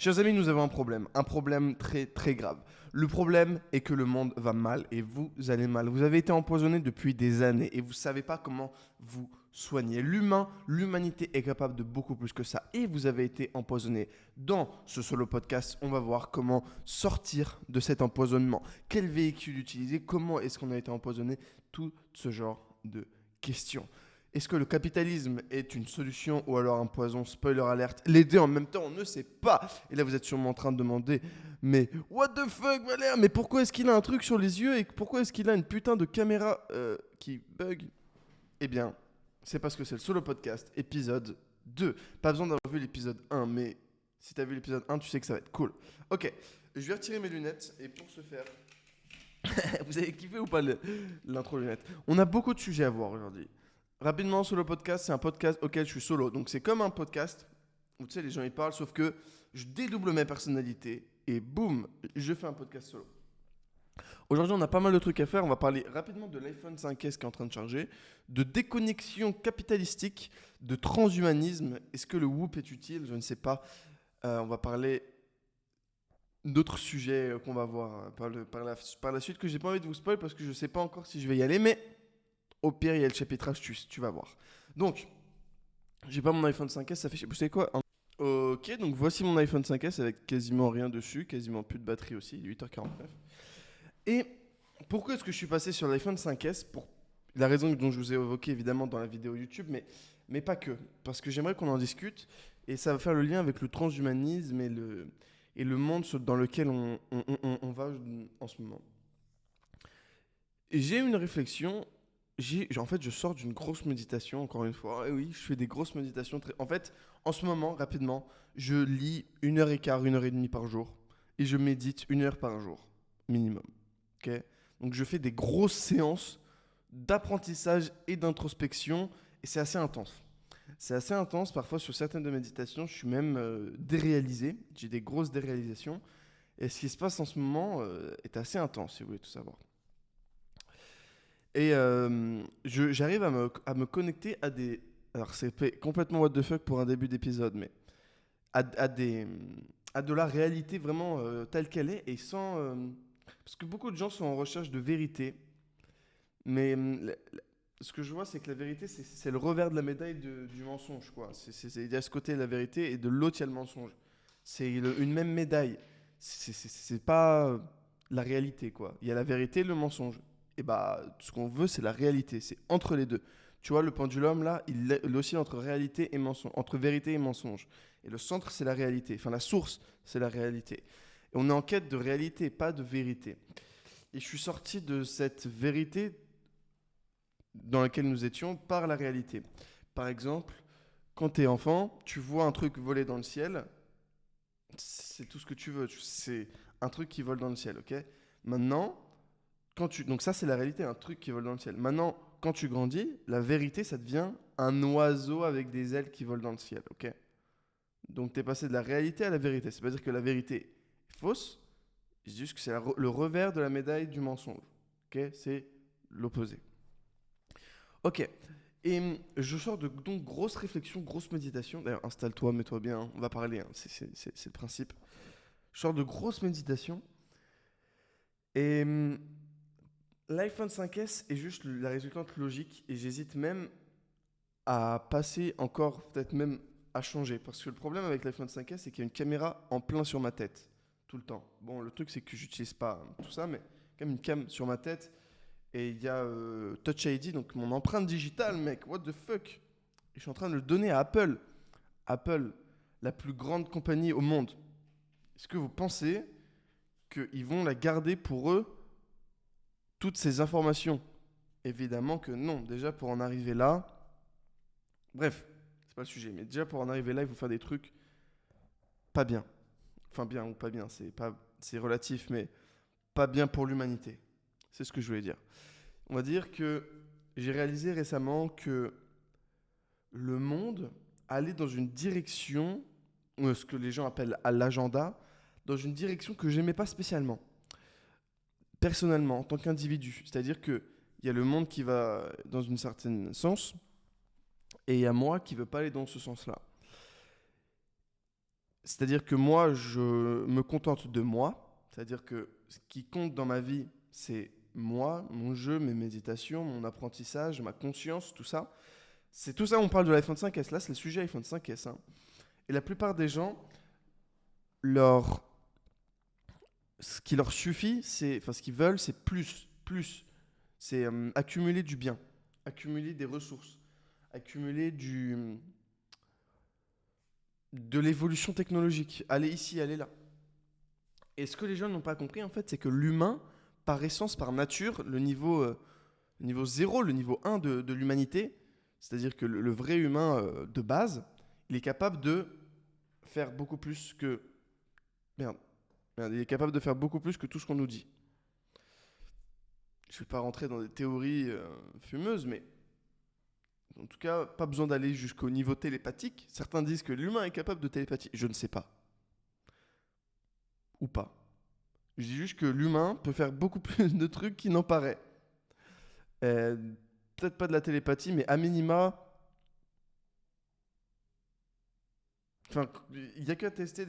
Chers amis, nous avons un problème très très grave. Le problème est que le monde va mal et vous allez mal. Vous avez été empoisonné depuis des années et vous ne savez pas comment vous soigner. L'humanité est capable de beaucoup plus que ça et vous avez été empoisonné. Dans ce solo podcast, on va voir comment sortir de cet empoisonnement. Quel véhicule utiliser, comment est-ce qu'on a été empoisonné, tout ce genre de questions. Est-ce que le capitalisme est une solution ou alors un poison? Spoiler alert, les deux en même temps, on ne sait pas. Et là, vous êtes sûrement en train de demander, mais what the fuck, Valère? Mais pourquoi est-ce qu'il a un truc sur les yeux et pourquoi est-ce qu'il a une putain de caméra qui bug? Eh bien, c'est parce que c'est le solo podcast, épisode 2. Pas besoin d'avoir vu l'épisode 1, mais si t'as vu l'épisode 1, tu sais que ça va être cool. Ok, je vais retirer mes lunettes et pour ce faire... Vous avez kiffé ou pas l'intro lunettes? On a beaucoup de sujets à voir aujourd'hui. Rapidement, Solo Podcast, c'est un podcast auquel je suis solo. Donc c'est comme un podcast où tu sais, les gens ils parlent, sauf que je dédouble mes personnalités et boum, je fais un podcast solo. Aujourd'hui, on a pas mal de trucs à faire. On va parler rapidement de l'iPhone 5S qui est en train de charger, de déconnexion capitalistique, de transhumanisme. Est-ce que le Whoop est utile? Je ne sais pas. On va parler d'autres sujets qu'on va voir par la suite que j'ai pas envie de vous spoil parce que je sais pas encore si je vais y aller, mais au pire, il y a le chapitrage, tu vas voir. Donc, j'ai pas mon iPhone 5S, ça fait chier. Vous savez quoi? Ok, donc voici mon iPhone 5S avec quasiment rien dessus, quasiment plus de batterie aussi, 8h49. Et pourquoi est-ce que je suis passé sur l'iPhone 5S? Pour la raison dont je vous ai évoqué évidemment dans la vidéo YouTube, mais pas que. Parce que j'aimerais qu'on en discute et ça va faire le lien avec le transhumanisme et le monde dans lequel on va en ce moment. Et j'ai une réflexion. En fait, je sors d'une grosse méditation, encore une fois. Et oui, je fais des grosses méditations. En fait, en ce moment, rapidement, je lis 1h15, 1h30 par jour. Et je médite 1 heure par jour, minimum. Okay, donc, je fais des grosses séances d'apprentissage et d'introspection. Et c'est assez intense. C'est assez intense. Parfois, sur certaines de mes méditations, je suis même déréalisé. J'ai des grosses déréalisations. Et ce qui se passe en ce moment est assez intense, si vous voulez tout savoir. Et j'arrive à me connecter à des... Alors c'est complètement what the fuck pour un début d'épisode, mais à de la réalité vraiment telle qu'elle est et sans... parce que beaucoup de gens sont en recherche de vérité, mais ce que je vois c'est que la vérité c'est le revers de la médaille du mensonge, quoi. Il y a ce côté la vérité et de l'autre il y a le mensonge. C'est une même médaille. C'est pas la réalité, quoi. Il y a la vérité et le mensonge. Et bah, ce qu'on veut, c'est la réalité. C'est entre les deux. Tu vois, le pendulum, là, il oscille entre réalité et mensonge, entre vérité et mensonge. Et le centre, c'est la réalité. Enfin, la source, c'est la réalité. Et on est en quête de réalité, pas de vérité. Et je suis sorti de cette vérité dans laquelle nous étions par la réalité. Par exemple, quand tu es enfant, tu vois un truc voler dans le ciel, c'est tout ce que tu veux. C'est un truc qui vole dans le ciel, ok? Maintenant, donc ça, c'est la réalité, un truc qui vole dans le ciel. Maintenant, quand tu grandis, la vérité, ça devient un oiseau avec des ailes qui volent dans le ciel, ok? Donc, tu es passé de la réalité à la vérité. C'est pas dire que la vérité est fausse, je dis juste que c'est le revers de la médaille du mensonge, ok? C'est l'opposé. Ok. Et je sors de donc grosse réflexion, grosse méditation. D'ailleurs, installe-toi, mets-toi bien, on va parler, hein, c'est le principe. Je sors de grosse méditation. Et l'iPhone 5S est juste la résultante logique et j'hésite même à passer encore, peut-être même à changer. Parce que le problème avec l'iPhone 5S, c'est qu'il y a une caméra en plein sur ma tête, tout le temps. Bon, le truc, c'est que j'utilise pas tout ça, mais quand même une cam sur ma tête. Et il y a Touch ID, donc mon empreinte digitale, mec, what the fuck? Et je suis en train de le donner à Apple. Apple, la plus grande compagnie au monde. Est-ce que vous pensez qu'ils vont la garder pour eux, toutes ces informations? Évidemment que non. Déjà, pour en arriver là, bref, c'est pas le sujet, mais déjà pour en arriver là, il faut faire des trucs pas bien. Enfin, bien ou pas bien, c'est relatif, mais pas bien pour l'humanité. C'est ce que je voulais dire. On va dire que j'ai réalisé récemment que le monde allait dans une direction, ce que les gens appellent à l'agenda, dans une direction que j'aimais pas spécialement. Personnellement, en tant qu'individu. C'est-à-dire qu'il y a le monde qui va dans un certain sens, et il y a moi qui ne veux pas aller dans ce sens-là. C'est-à-dire que moi, je me contente de moi. C'est-à-dire que ce qui compte dans ma vie, c'est moi, mon jeu, mes méditations, mon apprentissage, ma conscience, tout ça. C'est tout ça, on parle de l'iPhone 5S. Là, c'est le sujet iPhone 5S, hein. Et la plupart des gens, leur... ce qui leur suffit, enfin, ce qu'ils veulent, c'est plus, plus. C'est accumuler du bien, accumuler des ressources, accumuler de l'évolution technologique, aller ici, aller là. Et ce que les gens n'ont pas compris, en fait, c'est que l'humain, par essence, par nature, le niveau 0, le niveau 1 de l'humanité, c'est-à-dire que le vrai humain de base, il est capable de faire beaucoup plus que... Merde, il est capable de faire beaucoup plus que tout ce qu'on nous dit. Je ne vais pas rentrer dans des théories fumeuses, mais en tout cas, pas besoin d'aller jusqu'au niveau télépathique. Certains disent que l'humain est capable de télépathie. Je ne sais pas. Ou pas. Je dis juste que l'humain peut faire beaucoup plus de trucs qu'il n'en paraît. Euh, Peut-être pas de la télépathie, mais à minima... Enfin, il n'y a qu'à tester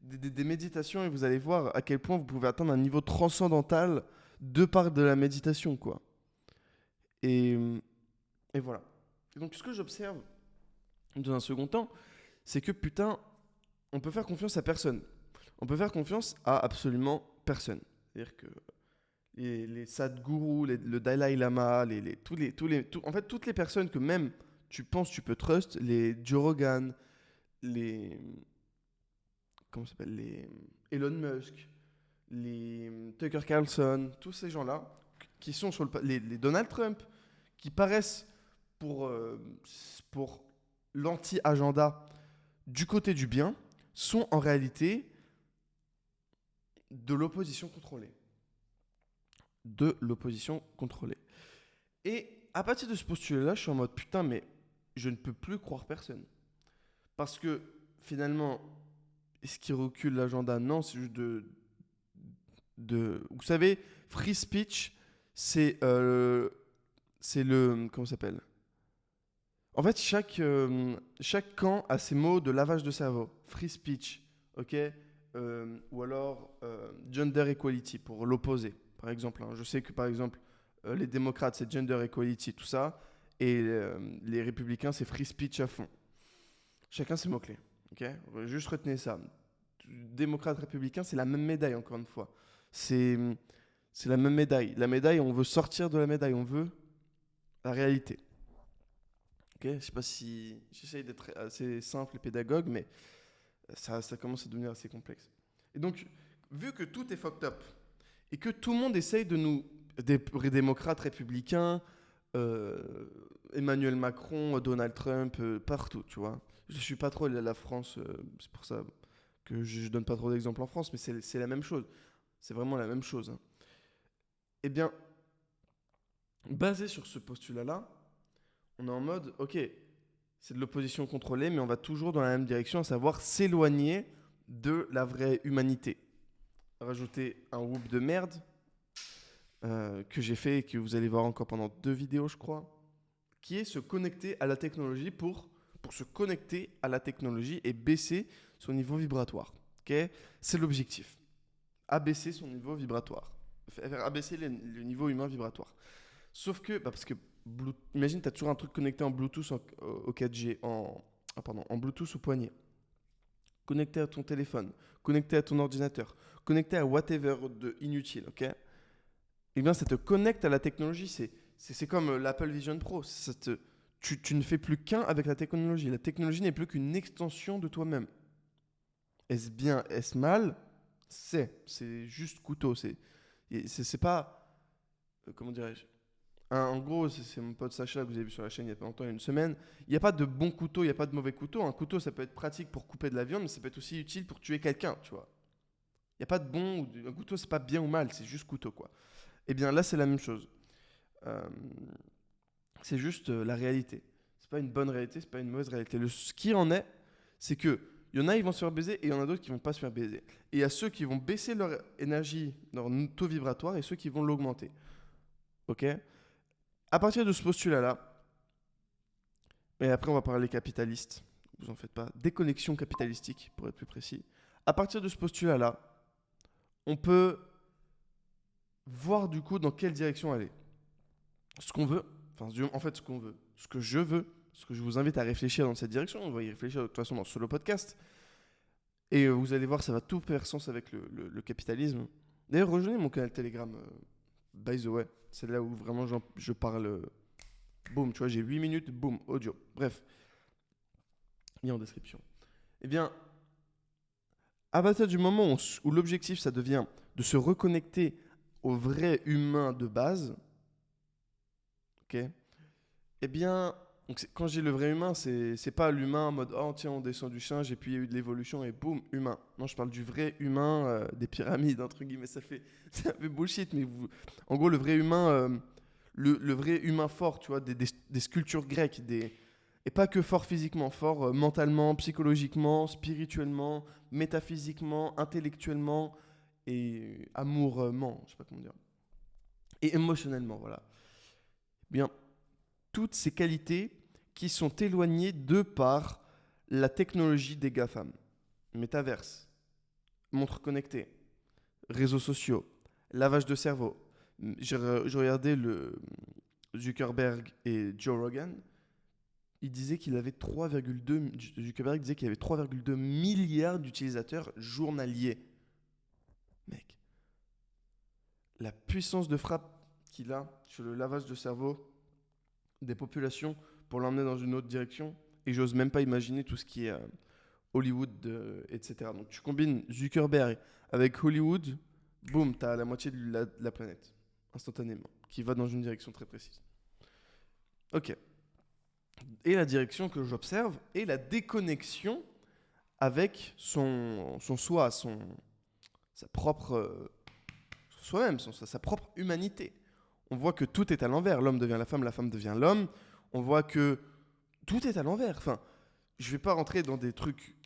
des méditations et vous allez voir à quel point vous pouvez atteindre un niveau transcendantal de par de la méditation, quoi. Et, et voilà. Et donc, ce que j'observe dans un second temps, c'est que putain, on peut faire confiance à personne. On peut faire confiance à absolument personne. C'est-à-dire que les sadhgurus, le Dalai Lama, en fait, toutes les personnes que même tu penses tu peux trust, les Joe Rogan, les, comment ça s'appelle, les Elon Musk, les Tucker Carlson, tous ces gens-là, qui sont sur les Donald Trump, qui paraissent pour l'anti-agenda du côté du bien, sont en réalité de l'opposition contrôlée. De l'opposition contrôlée. Et à partir de ce postulat-là, je suis en mode putain, mais je ne peux plus croire personne. Parce que finalement, est-ce qui recule l'agenda? Non, c'est juste vous savez, free speech, c'est le... Comment ça s'appelle? En fait, chaque camp a ses mots de lavage de cerveau. Free speech, ok? Ou alors gender equality pour l'opposé, par exemple, hein. Je sais que par exemple, les démocrates, c'est gender equality, tout ça. Et les républicains, c'est free speech à fond. Chacun ses mots-clés, ok? Juste retenez ça. Démocrate, républicain, c'est la même médaille, encore une fois. C'est la même médaille. La médaille, on veut sortir de la médaille, on veut la réalité. Ok, je sais pas si j'essaye d'être assez simple et pédagogue, mais ça commence à devenir assez complexe. Et donc, vu que tout est fucked up et que tout le monde essaye de nous, des démocrates, républicains, Emmanuel Macron, Donald Trump, partout, tu vois. Je suis pas trop la France, c'est pour ça que je donne pas trop d'exemples en France, mais c'est la même chose. C'est vraiment la même chose, hein. Eh bien, basé sur ce postulat-là, on est en mode, ok, c'est de l'opposition contrôlée, mais on va toujours dans la même direction, à savoir s'éloigner de la vraie humanité. Rajouter un whoop de merde que j'ai fait et que vous allez voir encore pendant 2 vidéos, je crois, qui est se connecter à la technologie pour se connecter à la technologie et baisser son niveau vibratoire. Okay, c'est l'objectif. Abaisser son niveau vibratoire. Faire abaisser le niveau humain vibratoire. Sauf que, parce que, imagine, tu as toujours un truc connecté en Bluetooth au 4G, en Bluetooth au poignet. Connecté à ton téléphone, connecté à ton ordinateur, connecté à whatever de inutile, ok? Eh bien, ça te connecte à la technologie. C'est comme l'Apple Vision Pro. Tu ne fais plus qu'un avec la technologie. La technologie n'est plus qu'une extension de toi-même. Est-ce bien, est-ce mal? C'est juste couteau. C'est pas... comment dirais-je? En gros, c'est mon pote Sacha que vous avez vu sur la chaîne il y a pas longtemps, il y a une semaine. Il n'y a pas de bon couteau, il n'y a pas de mauvais couteau. Un couteau, ça peut être pratique pour couper de la viande, mais ça peut être aussi utile pour tuer quelqu'un, tu vois. Il n'y a pas de bon... Un couteau, c'est pas bien ou mal, c'est juste couteau, quoi. Eh bien, là, c'est la même chose. C'est juste la réalité. C'est pas une bonne réalité, c'est pas une mauvaise réalité. Ce qui en est, c'est que il y en a, ils vont se faire baiser, et il y en a d'autres qui vont pas se faire baiser. Et il y a ceux qui vont baisser leur énergie, leur taux vibratoire, et ceux qui vont l'augmenter. Ok? À partir de ce postulat-là, et après on va parler capitaliste, vous en faites pas, déconnexion capitalistique, pour être plus précis. À partir de ce postulat-là, on peut voir du coup dans quelle direction aller. Ce qu'on veut, en fait ce qu'on veut, ce que je veux, ce que je vous invite à réfléchir dans cette direction, on va y réfléchir de toute façon dans ce solo podcast, et vous allez voir, ça va tout faire sens avec le capitalisme. D'ailleurs, rejoignez mon canal Telegram, by the way, c'est là où vraiment je parle, boum, tu vois, j'ai 8 minutes, boum, audio, bref, il est en description. Eh bien, à partir du moment où l'objectif, ça devient de se reconnecter au vrai humain de base, ok, eh bien, quand j'ai le vrai humain, c'est pas l'humain en mode oh tiens on descend du singe et puis il y a eu de l'évolution et boum humain. Non, je parle du vrai humain des pyramides entre guillemets. Ça fait bullshit, mais en gros le vrai humain, le vrai humain fort, tu vois, des sculptures grecques, et pas que fort physiquement, fort mentalement, psychologiquement, spirituellement, métaphysiquement, intellectuellement et amourement, je sais pas comment dire, et émotionnellement, voilà. Bien, toutes ces qualités qui sont éloignées de par la technologie des GAFAM. Métaverse, montres connectées, réseaux sociaux, lavage de cerveau. J'ai regardé le Zuckerberg et Joe Rogan. Il disait qu'il avait 3,2 Zuckerberg disait qu'il avait 3,2 milliards d'utilisateurs journaliers. Mec, la puissance de frappe qu'il a sur le lavage de cerveau des populations pour l'emmener dans une autre direction. Et j'ose même pas imaginer tout ce qui est Hollywood, etc. Donc tu combines Zuckerberg avec Hollywood, boum, t'as la moitié de la planète, instantanément, qui va dans une direction très précise. Ok. Et la direction que j'observe est la déconnexion avec son soi, sa propre, soi-même, sa propre humanité. On voit que tout est à l'envers. L'homme devient la femme devient l'homme. On voit que tout est à l'envers. Enfin, je vais pas rentrer dans des trucs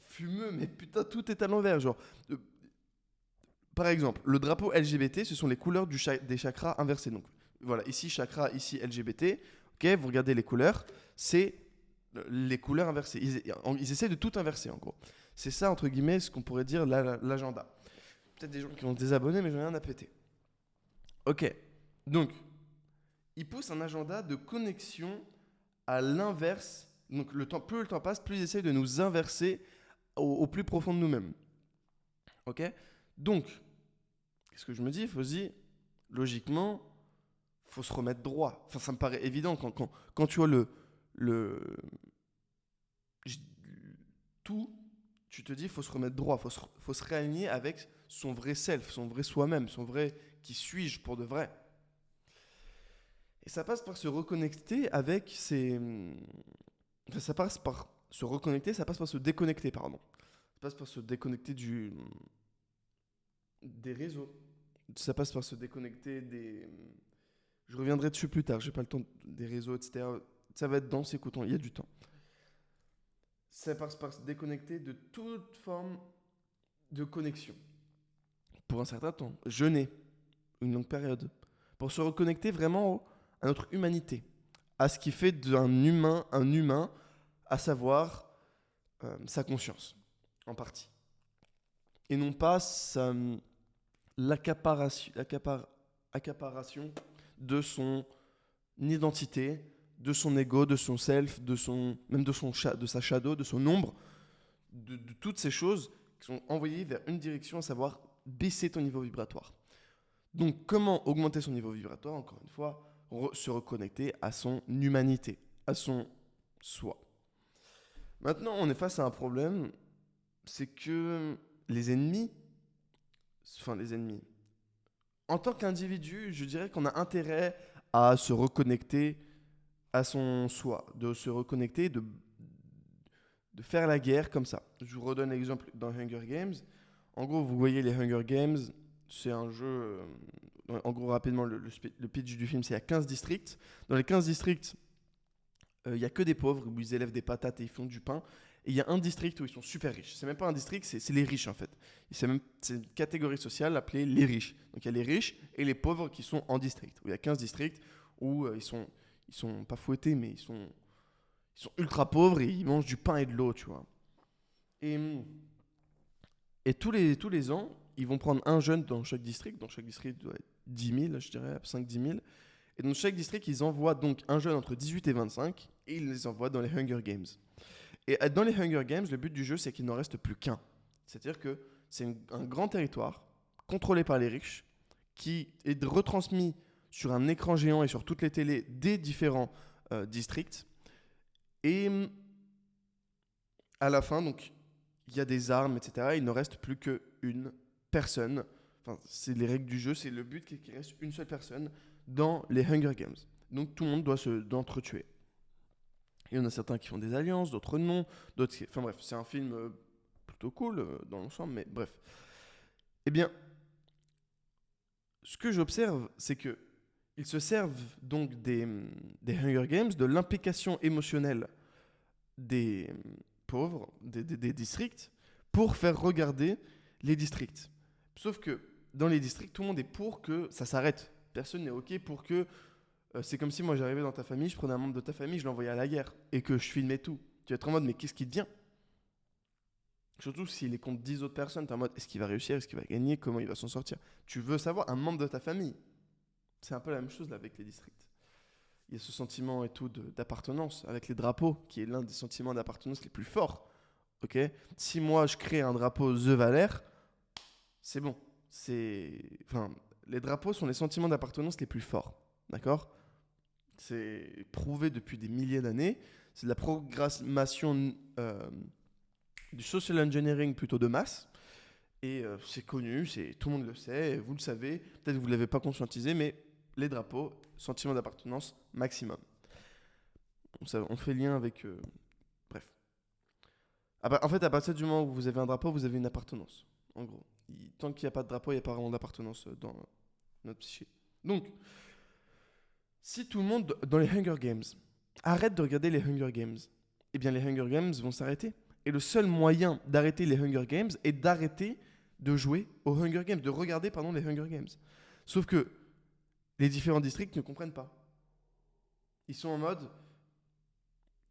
fumeux, mais putain, tout est à l'envers. Genre, par exemple, le drapeau LGBT, ce sont les couleurs des chakras inversés. Donc, voilà, ici chakra, ici LGBT. Ok, vous regardez les couleurs, c'est les couleurs inversées. Ils essaient de tout inverser, en gros. C'est ça, entre guillemets, ce qu'on pourrait dire l'agenda. Peut-être des gens qui vont se désabonner, mais j'en ai rien à péter. Ok, donc, ils poussent un agenda de connexion à l'inverse. Donc, plus le temps passe, plus ils essayent de nous inverser au plus profond de nous-mêmes. Ok? Donc, qu'est-ce que je me dis? Il faut se dire, logiquement, il faut se remettre droit. Enfin, ça me paraît évident quand tu vois tout, tu te dis, il faut se remettre droit, il faut se réaligner avec son vrai self, son vrai soi-même, son vrai qui suis-je pour de vrai. Et ça passe par se reconnecter avec ses... Enfin, ça passe par se reconnecter, ça passe par se déconnecter, pardon. Ça passe par se déconnecter des réseaux. Ça passe par se déconnecter des... Je reviendrai dessus plus tard, j'ai pas le temps des réseaux, etc. Ça va être dense, écoutons, il y a du temps. Ça passe par se déconnecter de toute forme de connexion. Pour un certain temps, jeûner, une longue période. Pour se reconnecter vraiment à notre humanité, à ce qui fait d'un humain un humain, à savoir sa conscience, en partie. Et non pas l'accaparation de son identité, de son ego, de son self, même de sa shadow, de son ombre, de toutes ces choses qui sont envoyées vers une direction, à savoir baisser ton niveau vibratoire. Donc comment augmenter son niveau vibratoire? Encore une fois, se reconnecter à son humanité, à son soi. Maintenant, on est face à un problème, c'est que les ennemis, en tant qu'individu, je dirais qu'on a intérêt à se reconnecter à son soi, de se reconnecter, de faire la guerre comme ça. Je vous redonne l'exemple dans Hunger Games. En gros, vous voyez les Hunger Games, c'est un jeu, en gros rapidement, le pitch du film, c'est il y a 15 districts. Dans les 15 districts, il n'y a que des pauvres où ils élèvent des patates et ils font du pain. Et il y a un district où ils sont super riches. C'est même pas un district, c'est les riches en fait. C'est une catégorie sociale appelée les riches. Donc il y a les riches et les pauvres qui sont en district. Où il y a 15 districts où ils sont pas fouettés, mais Ils sont ultra pauvres et ils mangent du pain et de l'eau, tu vois. Et, et tous les ans, ils vont prendre un jeune dans chaque district. Dans chaque district, il doit être 10 000, je dirais, 5-10 000. Et dans chaque district, ils envoient donc un jeune entre 18 et 25 et ils les envoient dans les Hunger Games. Et dans les Hunger Games, le but du jeu, c'est qu'il n'en reste plus qu'un. C'est-à-dire que c'est un grand territoire contrôlé par les riches qui est retransmis sur un écran géant et sur toutes les télés des différents districts. Et à la fin, donc, il y a des armes, etc. Il ne reste plus qu'une personne. Enfin, c'est les règles du jeu, c'est le but qu'il reste une seule personne dans les Hunger Games. Donc tout le monde doit d'entretuer. Il y en a certains qui font des alliances, d'autres non. Enfin bref, c'est un film plutôt cool dans l'ensemble, mais bref. Eh bien, ce que j'observe, c'est que ils se servent donc des Hunger Games, de l'implication émotionnelle des pauvres, des districts, pour faire regarder les districts. Sauf que dans les districts, tout le monde est pour que ça s'arrête. Personne n'est OK pour que... c'est comme si moi j'arrivais dans ta famille, je prenais un membre de ta famille, je l'envoyais à la guerre, et que je filmais tout. Tu vas être en mode, mais qu'est-ce qui devient? Surtout s'il est contre 10 autres personnes, tu es en mode, est-ce qu'il va réussir, est-ce qu'il va gagner, comment il va s'en sortir? Tu veux savoir un membre de ta famille. C'est un peu la même chose là avec les districts. Il y a ce sentiment et tout d'appartenance avec les drapeaux, qui est l'un des sentiments d'appartenance les plus forts. Ok, si moi je crée un drapeau The Valère, c'est bon. Enfin, les drapeaux sont les sentiments d'appartenance les plus forts. D'accord? C'est prouvé depuis des milliers d'années. C'est de la programmation du social engineering plutôt de masse. Et c'est connu, tout le monde le sait, vous le savez. Peut-être que vous ne l'avez pas conscientisé, mais les drapeaux, sentiment d'appartenance maximum. On fait lien avec... bref. En fait, à partir du moment où vous avez un drapeau, vous avez une appartenance. En gros. Tant qu'il n'y a pas de drapeau, il n'y a pas vraiment d'appartenance dans notre psyché. Donc, si tout le monde dans les Hunger Games arrête de regarder les Hunger Games, eh bien les Hunger Games vont s'arrêter. Et le seul moyen d'arrêter les Hunger Games est d'arrêter de jouer aux Hunger Games, de regarder les Hunger Games. Sauf que les différents districts ne comprennent pas. Ils sont en mode,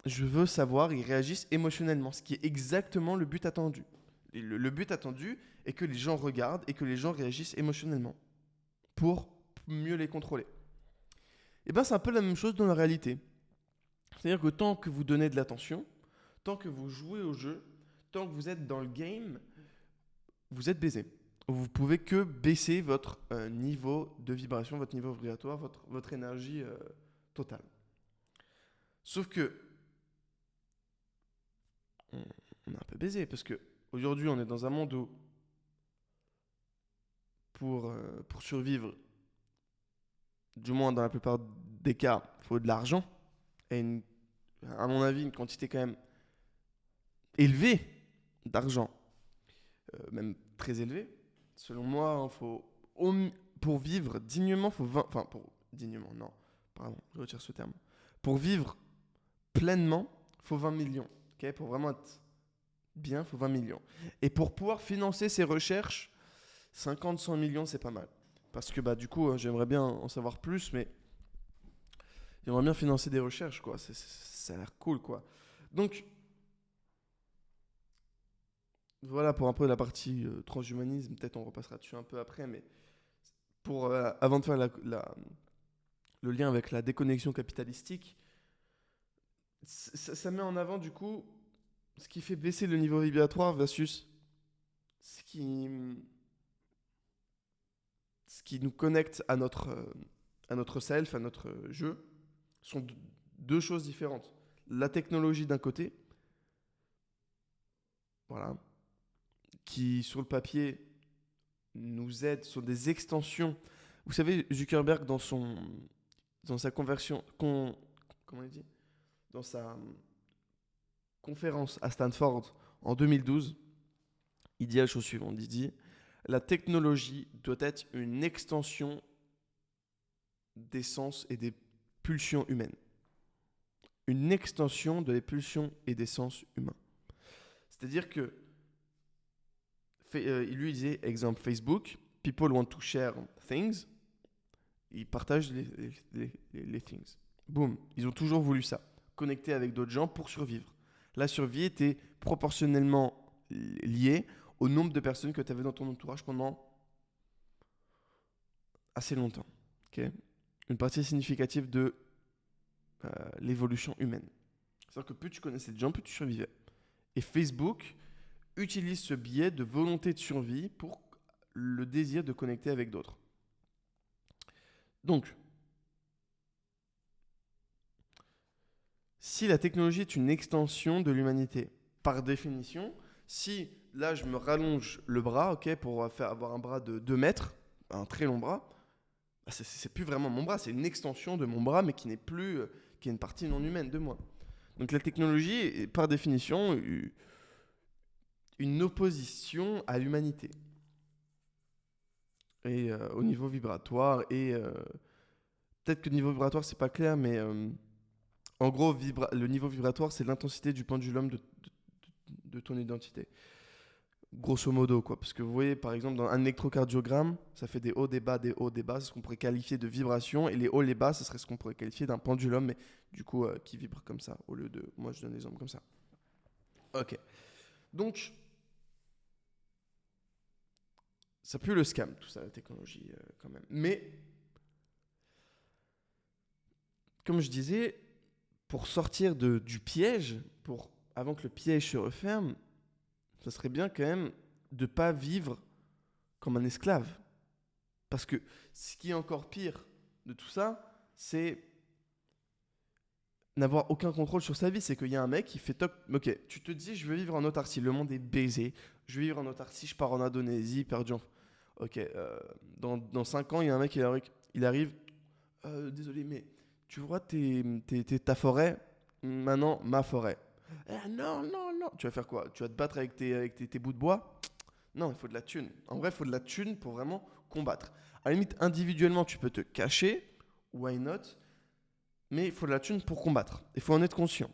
je veux savoir, ils réagissent émotionnellement, ce qui est exactement le but attendu. Le but attendu est que les gens regardent et que les gens réagissent émotionnellement pour mieux les contrôler. Et bien c'est un peu la même chose dans la réalité. C'est-à-dire que tant que vous donnez de l'attention, tant que vous jouez au jeu, tant que vous êtes dans le game, vous êtes baisé. Vous pouvez que baisser votre niveau de vibration, votre niveau vibratoire, votre énergie totale. Sauf que on est un peu baisé parce que aujourd'hui on est dans un monde où pour survivre, du moins dans la plupart des cas, il faut de l'argent et à mon avis une quantité quand même élevée d'argent, même très élevée. Selon moi, pour vivre dignement, faut 20... Enfin, dignement, non. Pardon, je retire ce terme. Pour vivre pleinement, il faut 20 millions. Okay, pour vraiment être bien, il faut 20 millions. Et pour pouvoir financer ces recherches, 50-100 millions, c'est pas mal. Parce que du coup, j'aimerais bien en savoir plus, mais j'aimerais bien financer des recherches, quoi. Ça a l'air cool, quoi. Donc, voilà pour un peu la partie transhumanisme. Peut-être on repassera dessus un peu après, mais avant de faire le lien avec la déconnexion capitalistique, ça met en avant du coup ce qui fait baisser le niveau vibratoire versus ce qui nous connecte à notre self, à notre jeu, sont deux choses différentes. La technologie d'un côté, voilà, qui sur le papier nous aide, sont des extensions. Vous savez, Zuckerberg dans sa conversion, comment il dit, dans sa conférence à Stanford en 2012, il dit la chose suivante, il dit la technologie doit être une extension des sens et des pulsions humaines. Une extension des pulsions et des sens humains. C'est-à-dire que, lui disait, exemple Facebook, people want to share things, ils partagent les things. Boum, ils ont toujours voulu ça. connecter avec d'autres gens pour survivre. La survie était proportionnellement liée au nombre de personnes que tu avais dans ton entourage pendant assez longtemps. Okay, une partie significative de l'évolution humaine. C'est-à-dire que plus tu connaissais de gens, plus tu survivais. Et Facebook utilise ce biais de volonté de survie pour le désir de connecter avec d'autres. Donc, si la technologie est une extension de l'humanité, par définition, si là je me rallonge le bras, ok, pour avoir un bras de 2 mètres, un très long bras, bah c'est plus vraiment mon bras, c'est une extension de mon bras, mais qui n'est plus, qui est une partie non humaine de moi. Donc la technologie est par définition une opposition à l'humanité. Et au niveau vibratoire, et peut-être que le niveau vibratoire c'est pas clair, mais en gros, le niveau vibratoire, c'est l'intensité du pendulum de ton identité. Grosso modo, quoi. Parce que vous voyez, par exemple, dans un électrocardiogramme, ça fait des hauts, des bas, des hauts, des bas. C'est ce qu'on pourrait qualifier de vibration. Et les hauts, les bas, ce serait ce qu'on pourrait qualifier d'un pendulum, mais du coup, qui vibre comme ça, au lieu de... Moi, je donne l'exemple comme ça. Ok. Donc, ça pue le scam, tout ça, la technologie, quand même. Mais, comme je disais, pour sortir du piège, avant que le piège se referme, ça serait bien quand même de ne pas vivre comme un esclave. Parce que ce qui est encore pire de tout ça, c'est n'avoir aucun contrôle sur sa vie. C'est qu'il y a un mec qui fait toc, ok, tu te dis je veux vivre en autarcie, le monde est baisé, je veux vivre en autarcie, je pars en Indonésie, perdu en... Ok, dans 5 ans, il y a un mec, il arrive, désolé, mais tu vois ta forêt, maintenant ma forêt. Non, non, non. Tu vas faire quoi? Tu vas te battre avec tes bouts de bois? Non, il faut de la thune. En vrai, il faut de la thune pour vraiment combattre. À la limite, individuellement, tu peux te cacher, why not? Mais il faut de la thune pour combattre. Il faut en être conscient.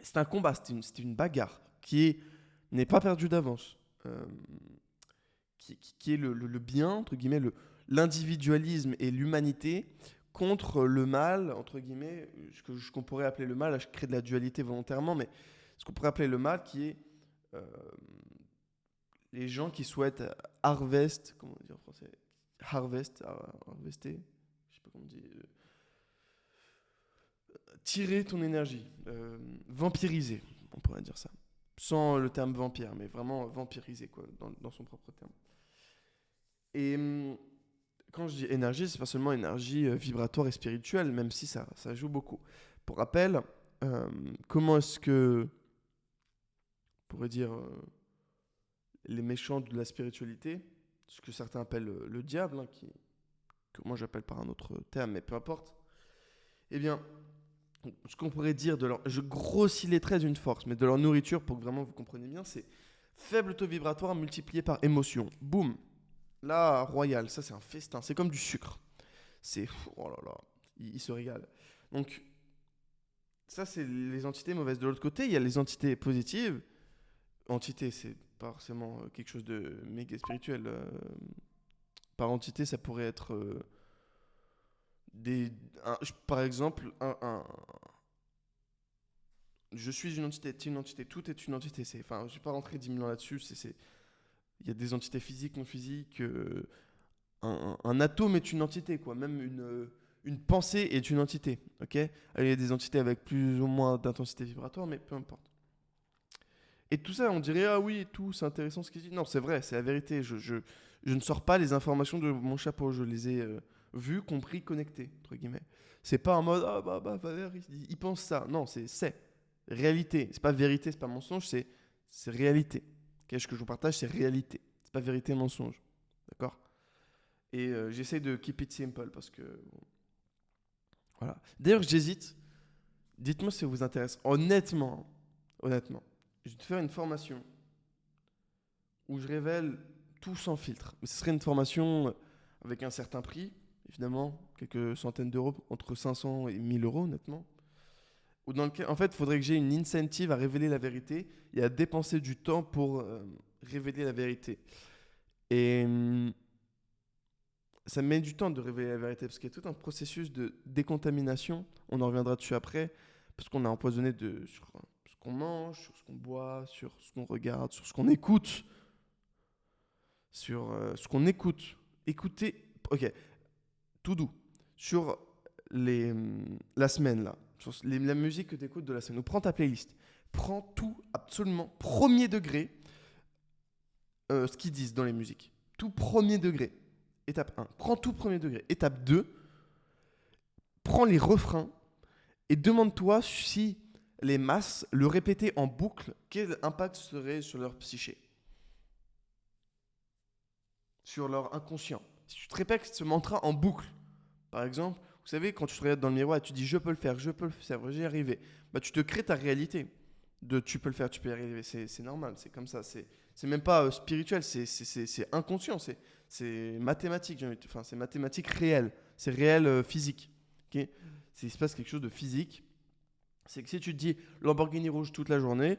C'est un combat, c'est une bagarre n'est pas perdue d'avance. Qui est le bien, entre guillemets, l'individualisme et l'humanité contre le mal, entre guillemets, ce qu'on pourrait appeler le mal, là je crée de la dualité volontairement, mais ce qu'on pourrait appeler le mal qui est euh, les gens qui souhaitent harvest, comment on dit en français, harvester, je sais pas comment on dit, tirer ton énergie, vampiriser, on pourrait dire ça. Sans le terme vampire, mais vraiment vampiriser, quoi, dans son propre terme. Et quand je dis énergie, c'est pas seulement énergie vibratoire et spirituelle, même si ça joue beaucoup. Pour rappel, comment est-ce que, on pourrait dire, les méchants de la spiritualité, ce que certains appellent le diable, hein, que moi j'appelle par un autre terme, mais peu importe, eh bien, ce qu'on pourrait dire de leur... Je grossis les traits d'une force, mais de leur nourriture, pour que vraiment vous compreniez bien, c'est faible taux vibratoire multiplié par émotion. Boum. Là, royal, ça c'est un festin, c'est comme du sucre. C'est... Oh là là, il se régale. Donc, ça c'est les entités mauvaises. De l'autre côté, il y a les entités positives. Entité, c'est pas forcément quelque chose de méga spirituel. Par entité, ça pourrait être par exemple, je suis une entité, tu es une entité, tout est une entité. Enfin, je ne vais pas rentrer 10 000 ans là-dessus. Il y a des entités physiques, non physiques. Un atome est une entité, quoi. Même une pensée est une entité. Okay, il y a des entités avec plus ou moins d'intensité vibratoire, mais peu importe. Et tout ça, on dirait, ah oui, tout, c'est intéressant ce qu'il dit. Non, c'est vrai, c'est la vérité. Je ne sors pas les informations de mon chapeau. Je les ai vues, compris, connectées, entre guillemets. C'est pas en mode, ah bah, Valérie, il pense ça. Non, c'est réalité. C'est pas vérité, c'est pas mensonge, c'est réalité. Okay, ce que je vous partage, c'est réalité. C'est pas vérité, mensonge. D'accord? Et j'essaie de keep it simple parce que... Bon, voilà. D'ailleurs, j'hésite. Dites-moi si ça vous intéresse. Honnêtement, je vais te faire une formation où je révèle tout sans filtre. Mais ce serait une formation avec un certain prix, évidemment, quelques centaines d'euros, entre 500 et 1000 euros, honnêtement. Ou dans lequel, en fait, il faudrait que j'ai une incentive à révéler la vérité et à dépenser du temps pour révéler la vérité. Et ça met du temps de révéler la vérité parce qu'il y a tout un processus de décontamination. On en reviendra dessus après. Parce qu'on est empoisonné sur ce qu'on mange, sur ce qu'on boit, sur ce qu'on regarde, sur ce qu'on écoute. Sur ce qu'on écoute. Écoutez, ok, tout doux. Sur la semaine, là. Sur la musique que tu écoutes de la semaine. Ou prends ta playlist. Prends tout, absolument, premier degré, ce qu'ils disent dans les musiques. Tout premier degré. Étape 1. Prends tout premier degré. Étape 2. Prends les refrains et demande-toi si les masses le répétaient en boucle, quel impact serait sur leur psyché, sur leur inconscient. Si tu te répètes ce mantra en boucle, par exemple, vous savez, quand tu te regardes dans le miroir et tu dis je peux le faire, j'y arriver, bah, tu te crées ta réalité de tu peux le faire, tu peux y arriver. C'est normal, c'est comme ça. C'est même pas spirituel, c'est inconscient, c'est mathématique. Enfin, c'est mathématique réel, c'est réel physique. Okay, il se passe quelque chose de physique. C'est que si tu te dis Lamborghini rouge toute la journée,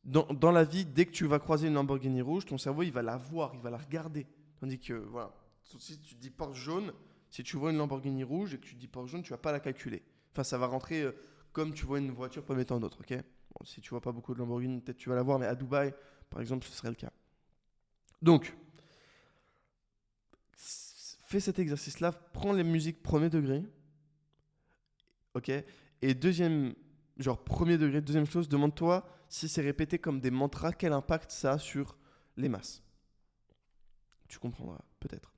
dans la vie, dès que tu vas croiser une Lamborghini rouge, ton cerveau, il va la voir, il va la regarder. Tandis que, voilà, si tu te dis Porsche jaune, si tu vois une Lamborghini rouge et que tu te dis Porsche jaune, tu vas pas la calculer. Enfin, ça va rentrer comme tu vois une voiture comme étant d'autres, ok? Bon, si tu vois pas beaucoup de Lamborghini, peut-être tu vas la voir, mais à Dubaï, par exemple, ce serait le cas. Donc, fais cet exercice-là, prends les musiques premier degré, ok? Et premier degré, deuxième chose, demande-toi si c'est répété comme des mantras, quel impact ça a sur les masses. Tu comprendras, peut-être.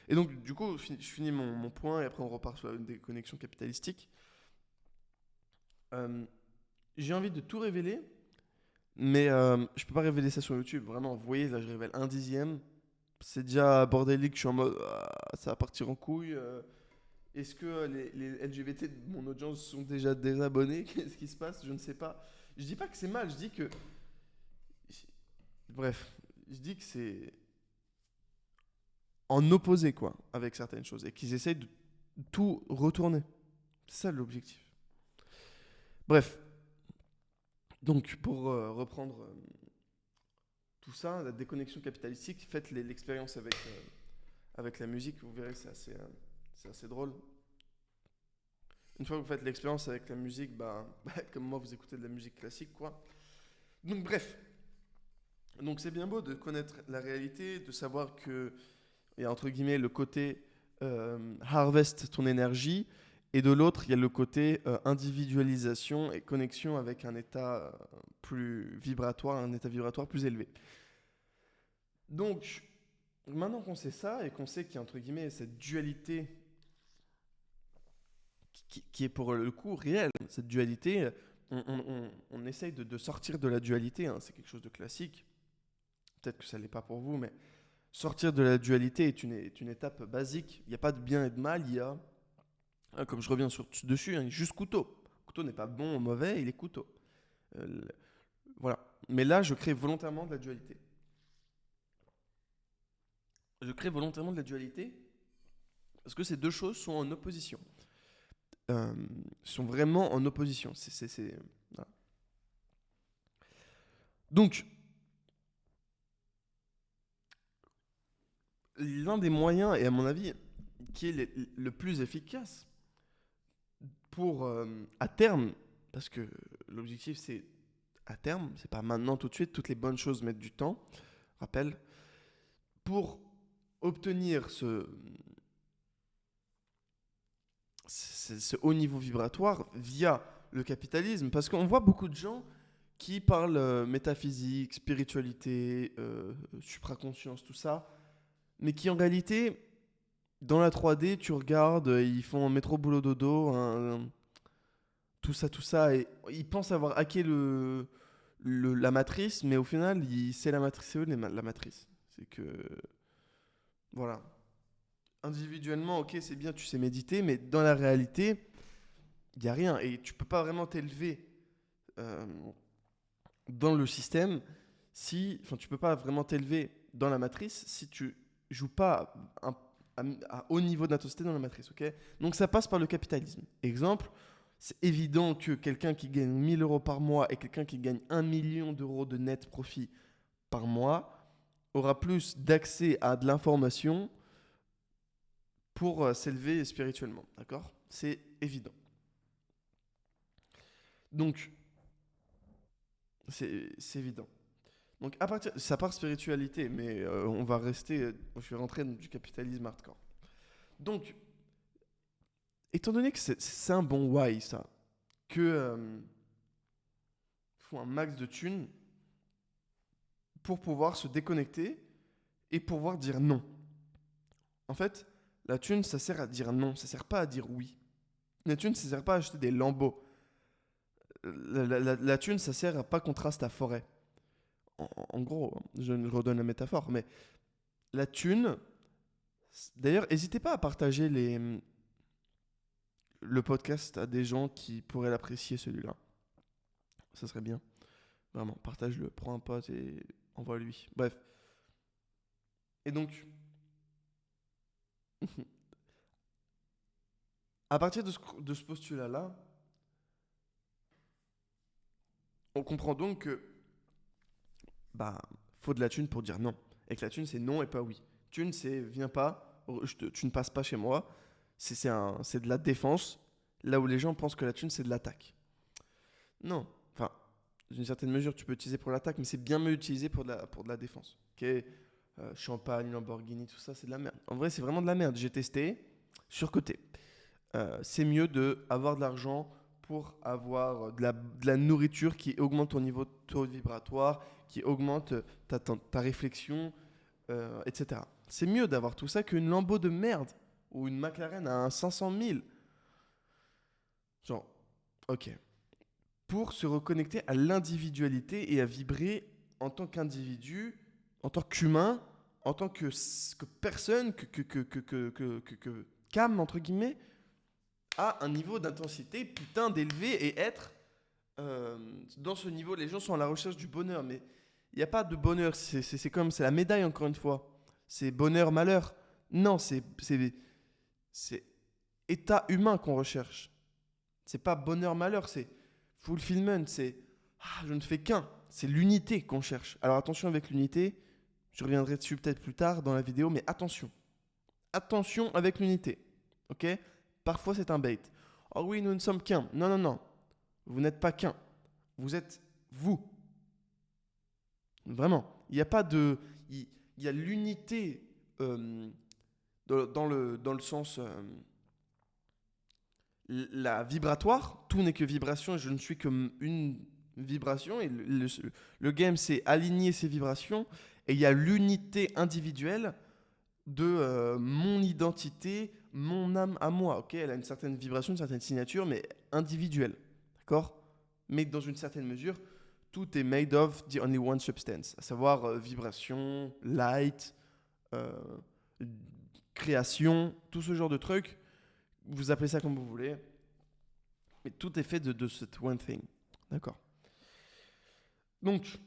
Et donc, du coup, je finis mon point et après on repart sur une déconnexion capitalistique. J'ai envie de tout révéler, mais je peux pas révéler ça sur YouTube. Vraiment, vous voyez, là, je révèle 1/10. C'est déjà bordélique, je suis en mode, ça va partir en couille. Est-ce que les LGBT de mon audience sont déjà désabonnés? Qu'est-ce qui se passe? Je ne sais pas. Je dis pas que c'est mal, je dis que... Bref, je dis que c'est en opposé, quoi, avec certaines choses. Et qu'ils essayent de tout retourner. C'est ça l'objectif. Bref. Donc, pour reprendre tout ça, la déconnexion capitalistique, faites l'expérience avec la musique, vous verrez, c'est assez drôle. Une fois que vous faites l'expérience avec la musique, comme moi, vous écoutez de la musique classique, quoi. Donc, bref. Donc, c'est bien beau de connaître la réalité, de savoir que il y a entre guillemets le côté harvest ton énergie, et de l'autre, il y a le côté individualisation et connexion avec un état plus vibratoire, un état vibratoire plus élevé. Donc, maintenant qu'on sait ça et qu'on sait qu'il y a entre guillemets cette dualité qui est pour le coup réelle, cette dualité, on essaye de sortir de la dualité, hein, c'est quelque chose de classique. Peut-être que ça ne l'est pas pour vous, mais sortir de la dualité est une étape basique. Il n'y a pas de bien et de mal, il y a, comme je reviens dessus, hein, juste couteau. Couteau n'est pas bon ou mauvais, il est couteau. Voilà. Mais là, je crée volontairement de la dualité. Je crée volontairement de la dualité parce que ces deux choses sont en opposition. Sont vraiment en opposition. Voilà. Donc, l'un des moyens, et à mon avis, qui est le plus efficace pour, à terme, parce que l'objectif c'est à terme, c'est pas maintenant tout de suite, toutes les bonnes choses mettent du temps, rappel, pour obtenir ce haut niveau vibratoire via le capitalisme, parce qu'on voit beaucoup de gens qui parlent métaphysique, spiritualité, supraconscience, tout ça, mais qui en réalité, dans la 3D, tu regardes, ils font un métro boulot dodo, tout ça, et ils pensent avoir hacké la matrice, mais au final, c'est la matrice, c'est eux la matrice. C'est que, voilà. Individuellement, ok, c'est bien, tu sais méditer, mais dans la réalité, il n'y a rien. Et tu peux pas vraiment t'élever dans le système enfin, tu peux pas vraiment t'élever dans la matrice si tu joues pas à haut niveau d'intensité dans la matrice, ok? Donc ça passe par le capitalisme. Exemple, c'est évident que quelqu'un qui gagne 1 000 € par mois et quelqu'un qui gagne 1 million d'euros de net profit par mois aura plus d'accès à de l'information pour s'élever spirituellement, d'accord? C'est évident. Donc, c'est évident. Donc, ça part spiritualité, mais on va rester. Je vais rentrer dans du capitalisme hardcore. Donc, étant donné que c'est un bon why, ça, que faut un max de thunes pour pouvoir se déconnecter et pouvoir dire non. En fait, la thune, ça sert à dire non, ça sert pas à dire oui. La thune, ça sert pas à acheter des lambeaux. La thune, ça sert à pas contraste ta forêt. En gros, je redonne la métaphore, mais la thune. D'ailleurs, n'hésitez pas à partager le podcast à des gens qui pourraient l'apprécier, celui-là. Ça serait bien. Vraiment, partage-le, prends un pote et envoie-lui. Bref. Et donc, à partir de ce postulat-là, on comprend donc que bah, faut de la thune pour dire non. Et que la thune, c'est non et pas oui. Thune, c'est viens pas, tu ne passes pas chez moi. C'est de la défense, là où les gens pensent que la thune, c'est de l'attaque. Non. Enfin, d'une certaine mesure, tu peux utiliser pour l'attaque, mais c'est bien mieux utilisé pour de la défense. Ok. Champagne, Lamborghini, tout ça, c'est de la merde. En vrai, c'est vraiment de la merde. J'ai testé, surcoté. C'est mieux d'avoir de l'argent pour avoir de la nourriture qui augmente ton niveau de taux vibratoire, qui augmente ta réflexion, etc. C'est mieux d'avoir tout ça qu'une Lambo de merde ou une McLaren à un 500 000. Genre, ok. Pour se reconnecter à l'individualité et à vibrer en tant qu'individu, en tant qu'humain, en tant que personne, qu'âme, entre guillemets, à un niveau d'intensité putain d'élevé et être dans ce niveau. Les gens sont à la recherche du bonheur, mais il n'y a pas de bonheur. C'est comme, c'est la médaille encore une fois. C'est bonheur, malheur. Non, c'est état humain qu'on recherche. C'est pas bonheur, malheur, c'est fulfillment, c'est je ne fais qu'un. C'est l'unité qu'on cherche. Alors attention avec l'unité, je reviendrai dessus peut-être plus tard dans la vidéo, mais attention. Attention avec l'unité. Ok? Parfois c'est un bait. Oh oui, nous ne sommes qu'un. Non, non, non. Vous n'êtes pas qu'un. Vous êtes vous. Vraiment. Il n'y a pas de. Il y a l'unité dans le sens. La vibratoire, tout n'est que vibration et je ne suis que une vibration. Et le game, c'est aligner ces vibrations. Et il y a l'unité individuelle de mon identité, mon âme à moi. Ok, elle a une certaine vibration, une certaine signature, mais individuelle. D'accord? Mais dans une certaine mesure, tout est made of the only one substance, à savoir vibration, light, euh, création, tout ce genre de trucs. Vous appelez ça comme vous voulez. Mais tout est fait de cette one thing. D'accord. Donc,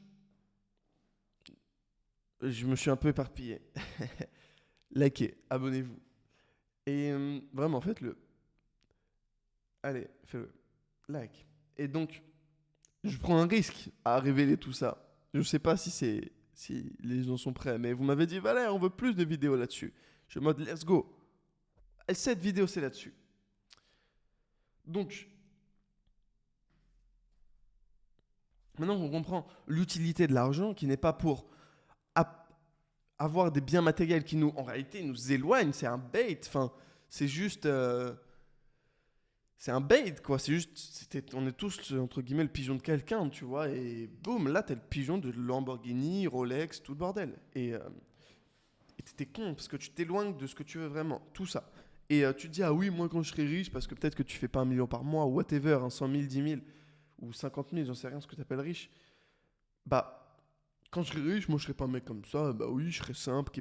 je me suis un peu éparpillé. Likez, abonnez-vous. Et vraiment, faites-le. Allez, faites-le. Like. Et donc, je prends un risque à révéler tout ça. Je ne sais pas si les gens sont prêts, mais vous m'avez dit, Valère, on veut plus de vidéos là-dessus. Je suis en mode, let's go. Cette vidéo, c'est là-dessus. Donc, maintenant qu'on comprend l'utilité de l'argent, qui n'est pas pour avoir des biens matériels qui nous, en réalité, nous éloignent, c'est un bait. Enfin, c'est juste, c'est un bait quoi. C'est juste, on est tous entre guillemets le pigeon de quelqu'un, tu vois. Et boum, là t'es le pigeon de Lamborghini, Rolex, tout le bordel. Et t'es con parce que tu t'éloignes de ce que tu veux vraiment, tout ça. Et tu te dis ah oui, moi quand je serai riche, parce que peut-être que tu fais pas 1 million par mois, ou whatever, 100 000, 10 000 ou 50 000, j'en sais rien ce que t'appelles riche. Bah quand je serai riche, moi je serai pas un mec comme ça. Bah oui, je serai simple,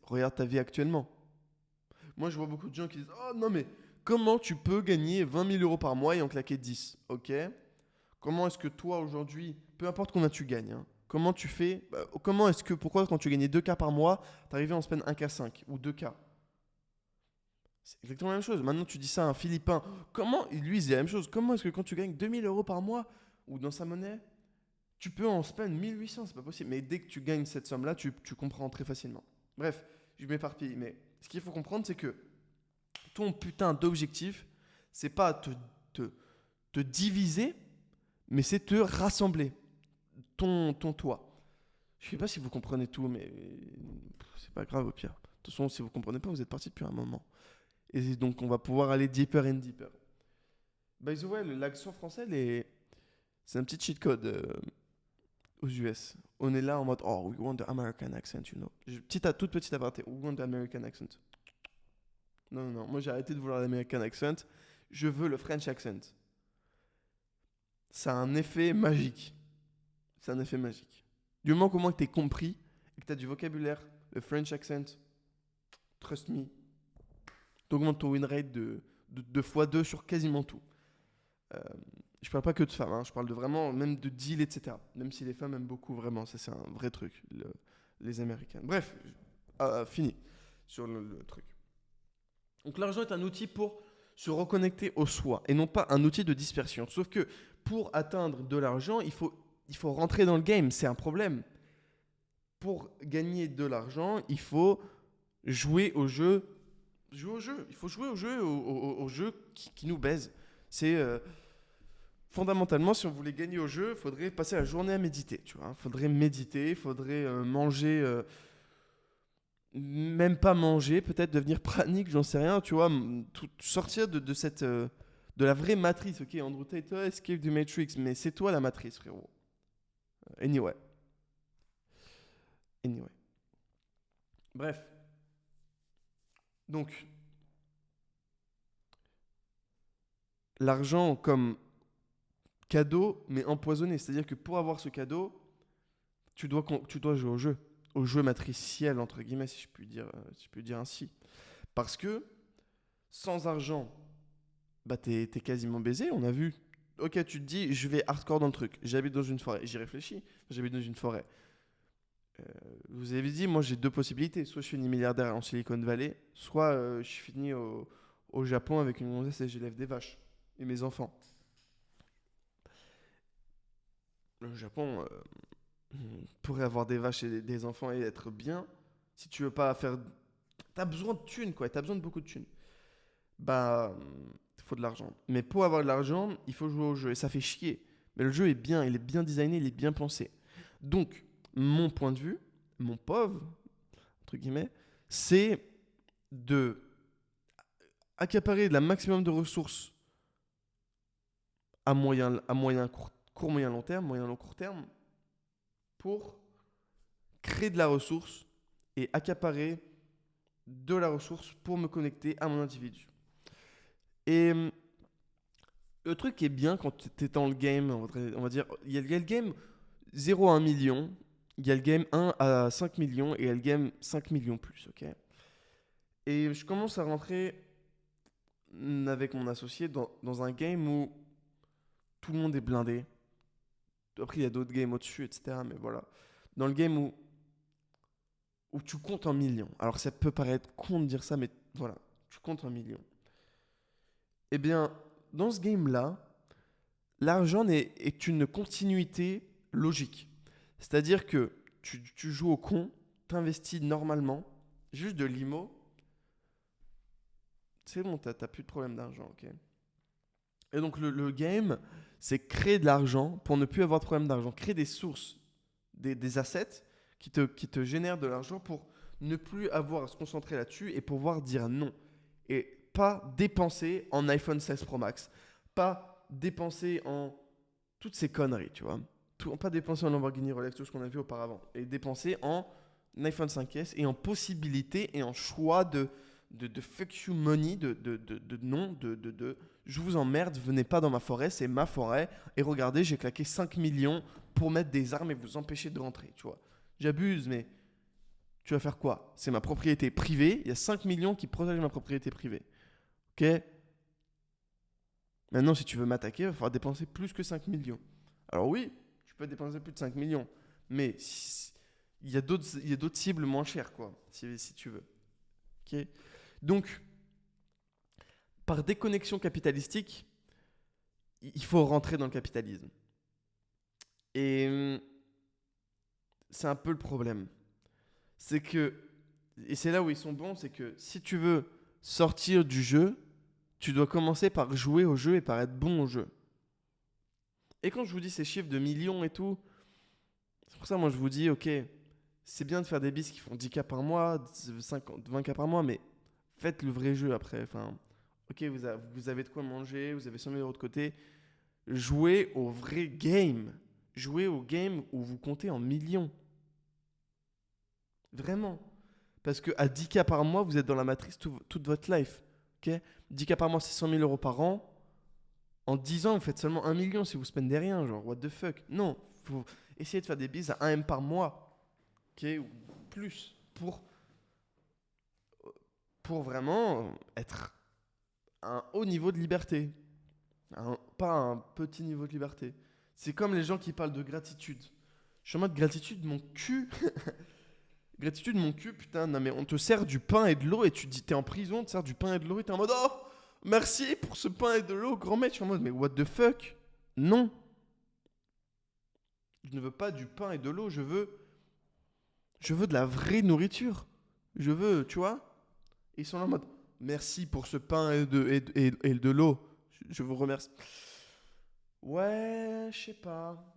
regarde ta vie actuellement. Moi, je vois beaucoup de gens qui disent oh non, mais comment tu peux gagner 20 000 euros par mois et en claquer 10? Ok. Comment est-ce que toi, aujourd'hui, peu importe combien tu gagnes, hein, comment tu fais comment est-ce que, pourquoi quand tu gagnais 2K par mois, t'arrivais en semaine 1K5 ou 2K? C'est exactement la même chose. Maintenant, tu dis ça à un Philippin. Comment, lui, il dit la même chose. Comment est-ce que quand tu gagnes 2 000 euros par mois ou dans sa monnaie, tu peux en spend 1 800? C'est pas possible. Mais dès que tu gagnes cette somme-là, tu comprends très facilement. Bref, je m'éparpille. Mais ce qu'il faut comprendre, c'est que ton putain d'objectif, c'est pas te diviser, mais c'est te rassembler, ton toit. Je sais pas si vous comprenez tout, mais c'est pas grave au pire. De toute façon, si vous comprenez pas, vous êtes parti depuis un moment. Et donc, on va pouvoir aller deeper and deeper. By the way, l'accent français, c'est un petit cheat code aux US. On est là en mode, oh, we want the American accent, you know. Toute petite aparté, we want the American accent. Non, non, non, moi j'ai arrêté de vouloir l'American accent. Je veux le French accent. Ça a un effet magique. C'est un effet magique. Du moment qu'au moins que t'es compris et que t'as du vocabulaire, le French accent, trust me, t'augmentes ton win rate de x2 sur quasiment tout. Je parle pas que de femmes, hein, je parle de vraiment, même de deal, etc. Même si les femmes aiment beaucoup, vraiment, ça c'est un vrai truc, les Américains. Bref, fini sur le truc. Donc l'argent est un outil pour se reconnecter au soi et non pas un outil de dispersion. Sauf que pour atteindre de l'argent, il faut rentrer dans le game, c'est un problème. Pour gagner de l'argent, il faut jouer au jeu. Il faut jouer au jeu, au jeu qui nous baise. C'est fondamentalement, si on voulait gagner au jeu, il faudrait passer la journée à méditer. Tu vois, faudrait méditer, faudrait manger. Même pas manger, peut-être devenir pranique, j'en sais rien, tu vois, sortir de cette de la vraie matrice, ok, Andrew Tate, escape du Matrix, mais c'est toi la matrice, frérot. Anyway. Bref. Donc, l'argent comme cadeau, mais empoisonné, c'est-à-dire que pour avoir ce cadeau, tu dois jouer au jeu matriciel, entre guillemets, si je puis dire ainsi. Parce que sans argent, bah t'es quasiment baisé, on a vu. Ok, tu te dis, je vais hardcore dans le truc. J'habite dans une forêt. J'y réfléchis. J'habite dans une forêt. Vous avez dit, moi j'ai deux possibilités. Soit je finis milliardaire en Silicon Valley, soit je finis au Japon avec une gonzesse et j'élève des vaches. Et mes enfants. Le Japon pourrait avoir des vaches et des enfants et être bien. Si tu veux pas faire... T'as besoin de thunes, quoi. T'as besoin de beaucoup de thunes. Bah, il faut de l'argent. Mais pour avoir de l'argent, il faut jouer au jeu. Et ça fait chier. Mais le jeu est bien, il est bien designé, il est bien pensé. Donc, mon point de vue, mon pauvre, entre guillemets, c'est de accaparer la maximum de ressources à moyen court, moyen, long terme, moyen, long, court terme, pour créer de la ressource et accaparer de la ressource pour me connecter à mon individu. Et le truc qui est bien quand tu es dans le game, on va dire, il y a le game 0 à 1 million, il y a le game 1 à 5 millions et il y a le game 5 millions plus, ok. Et je commence à rentrer avec mon associé dans un game où tout le monde est blindé. Après, il y a d'autres games au-dessus, etc. Mais voilà. Dans le game où tu comptes en millions. Alors, ça peut paraître con de dire ça, mais voilà, tu comptes en millions. Eh bien, dans ce game-là, l'argent est une continuité logique. C'est-à-dire que tu joues au con, t'investis normalement, juste de l'IMO, c'est bon, t'as plus de problème d'argent, ok. Et donc le game, c'est créer de l'argent pour ne plus avoir de problème d'argent. Créer des sources, des assets qui te génèrent de l'argent pour ne plus avoir à se concentrer là-dessus et pouvoir dire non. Et pas dépenser en iPhone 16 Pro Max. Pas dépenser en toutes ces conneries, tu vois. Pas dépenser en Lamborghini Rolex, tout ce qu'on a vu auparavant. Et dépenser en iPhone 5S et en possibilité et en choix de fuck you money, de non, je vous emmerde, venez pas dans ma forêt, c'est ma forêt. Et regardez, j'ai claqué 5 millions pour mettre des armes et vous empêcher de rentrer, tu vois. J'abuse, mais tu vas faire quoi? C'est ma propriété privée, il y a 5 millions qui protègent ma propriété privée. Ok? Maintenant, si tu veux m'attaquer, il va falloir dépenser plus que 5 millions. Alors oui, tu peux dépenser plus de 5 millions, mais il y a d'autres cibles moins chères, quoi, si tu veux. Ok? Donc, par déconnexion capitalistique, il faut rentrer dans le capitalisme. Et c'est un peu le problème. C'est que, et c'est là où ils sont bons, c'est que si tu veux sortir du jeu, tu dois commencer par jouer au jeu et par être bon au jeu. Et quand je vous dis ces chiffres de millions et tout, c'est pour ça, moi, je vous dis, ok, c'est bien de faire des bis qui font 10K par mois, 50, 20K par mois, mais faites le vrai jeu après. Enfin, ok, vous avez de quoi manger, vous avez 100 000 euros de côté. Jouez au vrai game. Jouez au game où vous comptez en millions. Vraiment. Parce qu'à 10K par mois, vous êtes dans la matrice toute votre life. Ok, 10K par mois, c'est 100 000 euros par an. En 10 ans, vous faites seulement 1 million si vous spendez rien. Genre, what the fuck. Non, faut essayer de faire des bises à 1 M par mois. Ok, ou plus. Pour vraiment être à un haut niveau de liberté. Pas un petit niveau de liberté. C'est comme les gens qui parlent de gratitude. Je suis en mode gratitude, mon cul. Gratitude, mon cul, putain, non mais on te sert du pain et de l'eau et tu te dis t'es en prison, on te sert du pain et de l'eau et t'es en mode oh, merci pour ce pain et de l'eau, grand maître. Je suis en mode mais what the fuck. Non. Je ne veux pas du pain et de l'eau, je veux de la vraie nourriture. Je veux, tu vois. Et ils sont là en mode merci pour ce pain et de l'eau. Je vous remercie. Ouais, je sais pas.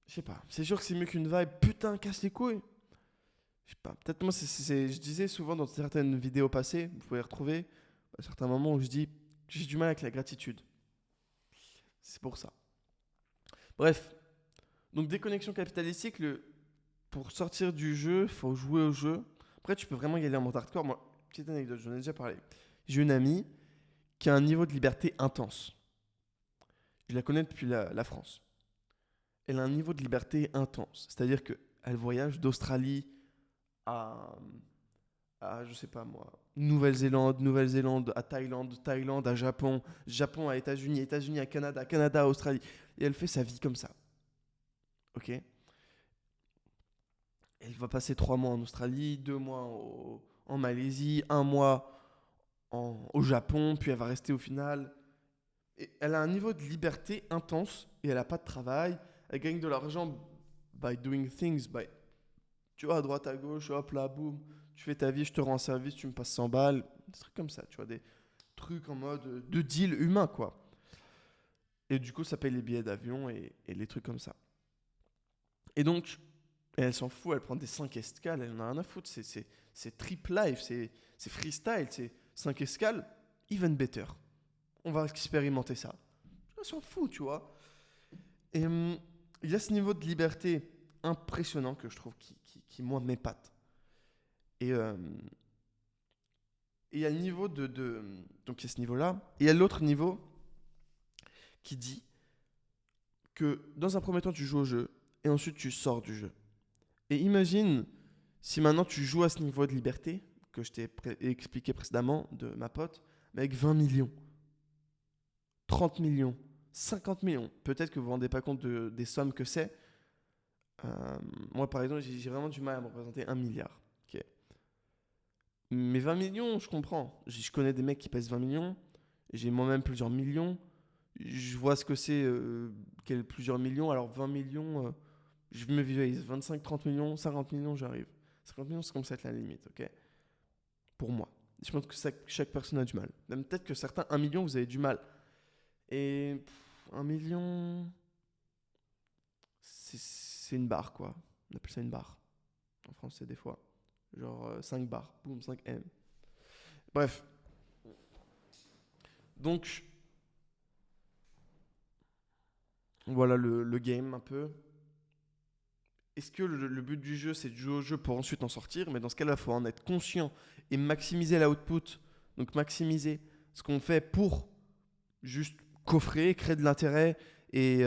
Je sais pas. C'est sûr que c'est mieux qu'une vibe. Putain, casse les couilles. Je sais pas. Peut-être moi, je disais souvent dans certaines vidéos passées, vous pouvez les retrouver, à certains moments où je dis j'ai du mal avec la gratitude. C'est pour ça. Bref. Donc, déconnexion capitalistique, pour sortir du jeu, il faut jouer au jeu. Après, tu peux vraiment y aller en mode hardcore. Moi, petite anecdote, j'en ai déjà parlé. J'ai une amie qui a un niveau de liberté intense. Je la connais depuis la France. Elle a un niveau de liberté intense. C'est-à-dire qu'elle voyage d'Australie à, je sais pas moi, Nouvelle-Zélande, à Thaïlande, à Japon à États-Unis à Canada à Australie. Et elle fait sa vie comme ça. Ok. Elle va passer 3 mois en Australie, 2 mois en Malaisie, 1 mois au Japon, puis elle va rester au final. Et elle a un niveau de liberté intense et elle n'a pas de travail. Elle gagne de l'argent by doing things, tu vois, à droite, à gauche, hop là, boum. Tu fais ta vie, je te rends service, tu me passes 100 balles. Des trucs comme ça, tu vois, des trucs en mode de deal humain, quoi. Et du coup, ça paye les billets d'avion et les trucs comme ça. Et donc, elle s'en fout, elle prend des 5 escales, elle en a rien à foutre. C'est trip life, c'est freestyle, c'est 5 escales, even better. On va expérimenter ça. Elle s'en fout, tu vois. Et il y a ce niveau de liberté impressionnant que je trouve qui moi, m'épate. Et il y a le niveau donc, il y a ce niveau-là. Et il y a l'autre niveau qui dit que dans un premier temps, tu joues au jeu et ensuite tu sors du jeu. Et imagine si maintenant tu joues à ce niveau de liberté que je t'ai expliqué précédemment de ma pote, mais avec 20 millions, 30 millions, 50 millions. Peut-être que vous ne vous rendez pas compte des sommes que c'est. Moi, par exemple, j'ai vraiment du mal à me représenter 1 milliard. Okay. Mais 20 millions, je comprends. Je connais des mecs qui pèsent 20 millions. J'ai moi-même plusieurs millions. Je vois ce que c'est plusieurs millions. Alors 20 millions, je me visualise 25, 30 millions, 50 millions, j'arrive. 50 millions, c'est comme ça être la limite, ok. Pour moi. Je pense que chaque personne a du mal. Même peut-être que certains, 1 million, vous avez du mal. Et 1 million, c'est une barre, quoi. On appelle ça une barre. En français, des fois. Genre 5 barres. Boum, 5 M. Bref. Donc, voilà le game un peu. Est-ce que le but du jeu, c'est de jouer au jeu pour ensuite en sortir? Mais dans ce cas-là, il faut en être conscient et maximiser l'output. Donc, maximiser ce qu'on fait pour juste coffrer, créer de l'intérêt. Et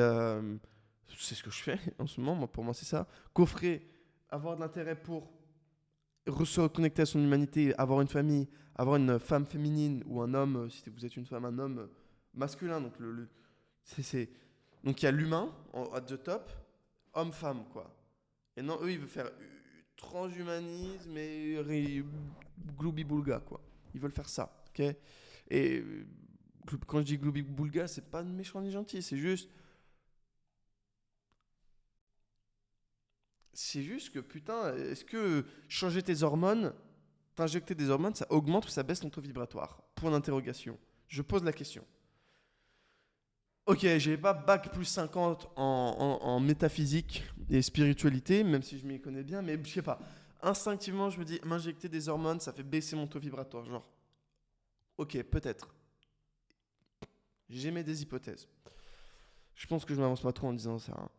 c'est ce que je fais en ce moment. Pour moi, c'est ça. Coffrer, avoir de l'intérêt pour se reconnecter à son humanité, avoir une famille, avoir une femme féminine ou un homme, si vous êtes une femme, un homme masculin. Donc, donc il y a l'humain at the top, homme-femme, quoi. Et non, eux, ils veulent faire transhumanisme et gloubi-boulga, quoi. Ils veulent faire ça, ok. Et quand je dis gloubi-boulga, c'est pas méchant ni gentil, c'est juste que, putain, est-ce que changer tes hormones, t'injecter des hormones, ça augmente ou ça baisse ton taux vibratoire? Point d'interrogation. Je pose la question. Ok, j'ai pas bac plus 50 en métaphysique et spiritualité, même si je m'y connais bien, mais je sais pas. Instinctivement, je me dis, m'injecter des hormones, ça fait baisser mon taux vibratoire. Genre, ok, peut-être. J'émets des hypothèses. Je pense que je m'avance pas trop en disant ça, hein.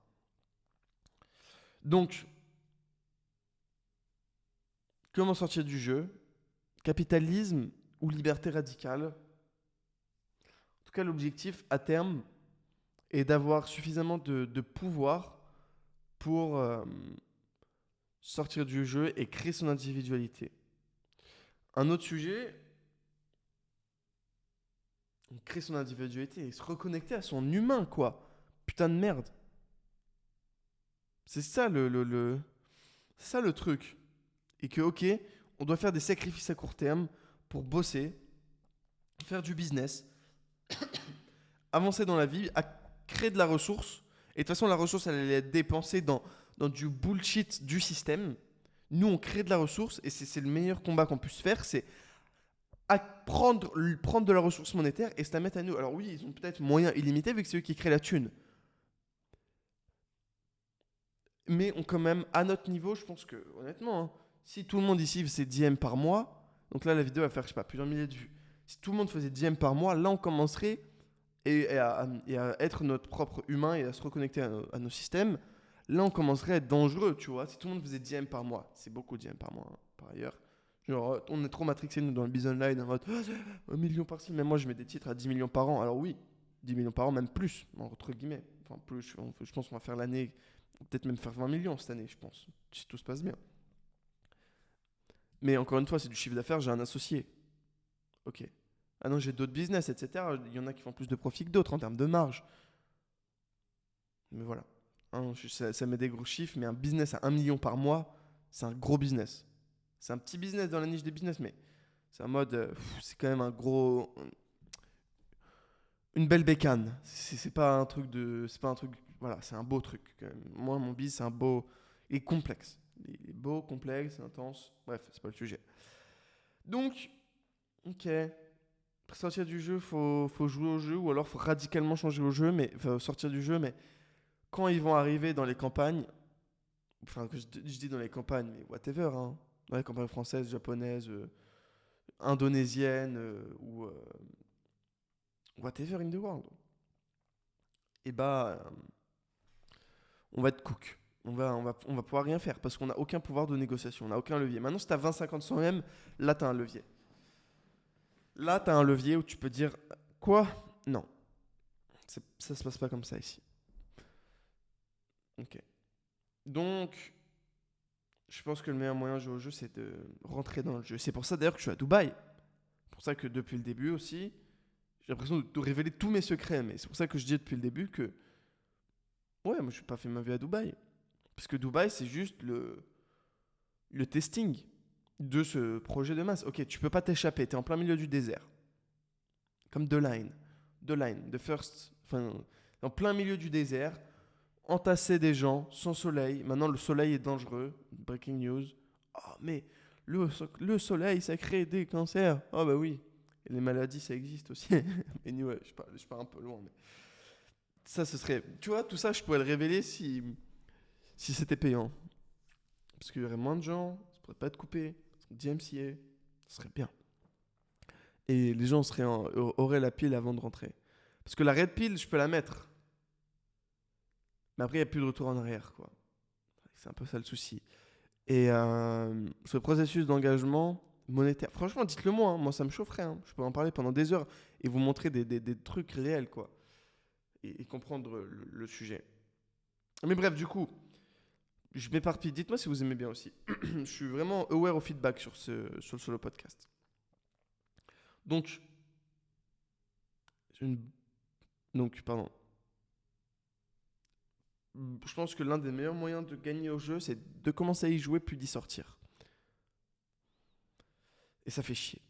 Donc, comment sortir du jeu? Capitalisme ou liberté radicale? En tout cas, l'objectif à terme est d'avoir suffisamment de pouvoir pour sortir du jeu et créer son individualité. Un autre sujet, créer son individualité et se reconnecter à son humain, quoi. Putain de merde. C'est ça c'est ça le truc. Et que, ok, on doit faire des sacrifices à court terme pour bosser, faire du business, avancer dans la vie, à créer de la ressource. Et de toute façon, la ressource, elle allait être dépensée dans du bullshit du système. Nous, on crée de la ressource et c'est le meilleur combat qu'on puisse faire, c'est à prendre de la ressource monétaire et se la mettre à nous. Alors oui, ils ont peut-être moyens illimités vu que c'est eux qui créent la thune. Mais on quand même, à notre niveau, je pense que, honnêtement, hein, si tout le monde ici faisait 10 M par mois, donc là, la vidéo va faire, je sais pas, plusieurs milliers de vues. Si tout le monde faisait 10 M par mois, là, on commencerait et à être notre propre humain et à se reconnecter à nos systèmes. Là, on commencerait à être dangereux, tu vois. Si tout le monde faisait 10 M par mois, c'est beaucoup 10 M par mois, hein, par ailleurs. Genre, on est trop matrixé, nous, dans le business online, en mode 1 million par-ci. Même moi, je mets des titres à 10 millions par an. Alors oui, 10 millions par an, même plus, entre guillemets. Enfin, plus, je pense qu'on va faire l'année, peut-être même faire 20 millions cette année, je pense, si tout se passe bien. Mais encore une fois, c'est du chiffre d'affaires, j'ai un associé. Ok. Ah non, j'ai d'autres business, etc. Il y en a qui font plus de profit que d'autres en termes de marge. Mais voilà. Hein, ça met des gros chiffres, mais un business à 1 million par mois, c'est un gros business. C'est un petit business dans la niche des business, mais c'est en mode, c'est quand même un gros, une belle bécane. C'est pas un truc de, c'est pas un truc, voilà, c'est un beau truc quand même. Moi, mon biz, c'est un beau, il est complexe. Il est beau, complexe, intense. Bref, c'est pas le sujet. Donc, ok. Pour sortir du jeu, faut jouer au jeu, ou alors faut radicalement changer au jeu, mais faut sortir du jeu, mais quand ils vont arriver dans les campagnes, enfin, que je dis dans les campagnes, mais whatever, hein, dans les campagnes françaises, japonaises, indonésiennes, ou whatever in the world, et bah, on va être cook. On va pouvoir rien faire parce qu'on n'a aucun pouvoir de négociation, on n'a aucun levier. Maintenant, si tu as 20, 50, 100 M, là, tu as un levier. Là, tu as un levier où tu peux dire quoi? Non, ça se passe pas comme ça ici. Ok. Donc, je pense que le meilleur moyen de jouer au jeu, c'est de rentrer dans le jeu. C'est pour ça d'ailleurs que je suis à Dubaï. C'est pour ça que depuis le début aussi, j'ai l'impression de révéler tous mes secrets. Mais c'est pour ça que je dis depuis le début que, ouais, moi je n'ai pas fait ma vie à Dubaï. Parce que Dubaï, c'est juste le testing de ce projet de masse. Ok, tu peux pas t'échapper, tu es en plein milieu du désert. Comme The Line. The Line, The First. Enfin, en plein milieu du désert, entasser des gens sans soleil. Maintenant, le soleil est dangereux. Breaking news. Oh, mais le soleil, ça crée des cancers. Oh, bah oui. Et les maladies, ça existe aussi. Mais ouais, je pars un peu loin. Mais ça, ce serait. Tu vois, tout ça, je pourrais le révéler si c'était payant. Parce qu'il y aurait moins de gens, ça pourrait pas être coupé. DMCA, ce serait bien. Et les gens auraient la pile avant de rentrer. Parce que la red pill, je peux la mettre. Mais après, il n'y a plus de retour en arrière, quoi. C'est un peu ça le souci. Et ce processus d'engagement monétaire, franchement, dites-le moi, hein, moi ça me chaufferait. Hein. Je peux en parler pendant des heures et vous montrer des trucs réels, quoi. Et comprendre le sujet. Mais bref, du coup, je m'éparpille. Dites-moi si vous aimez bien aussi. Je suis vraiment aware au feedback sur le solo podcast. Donc, une, donc, pardon. Je pense que l'un des meilleurs moyens de gagner au jeu, c'est de commencer à y jouer puis d'y sortir. Et ça fait chier.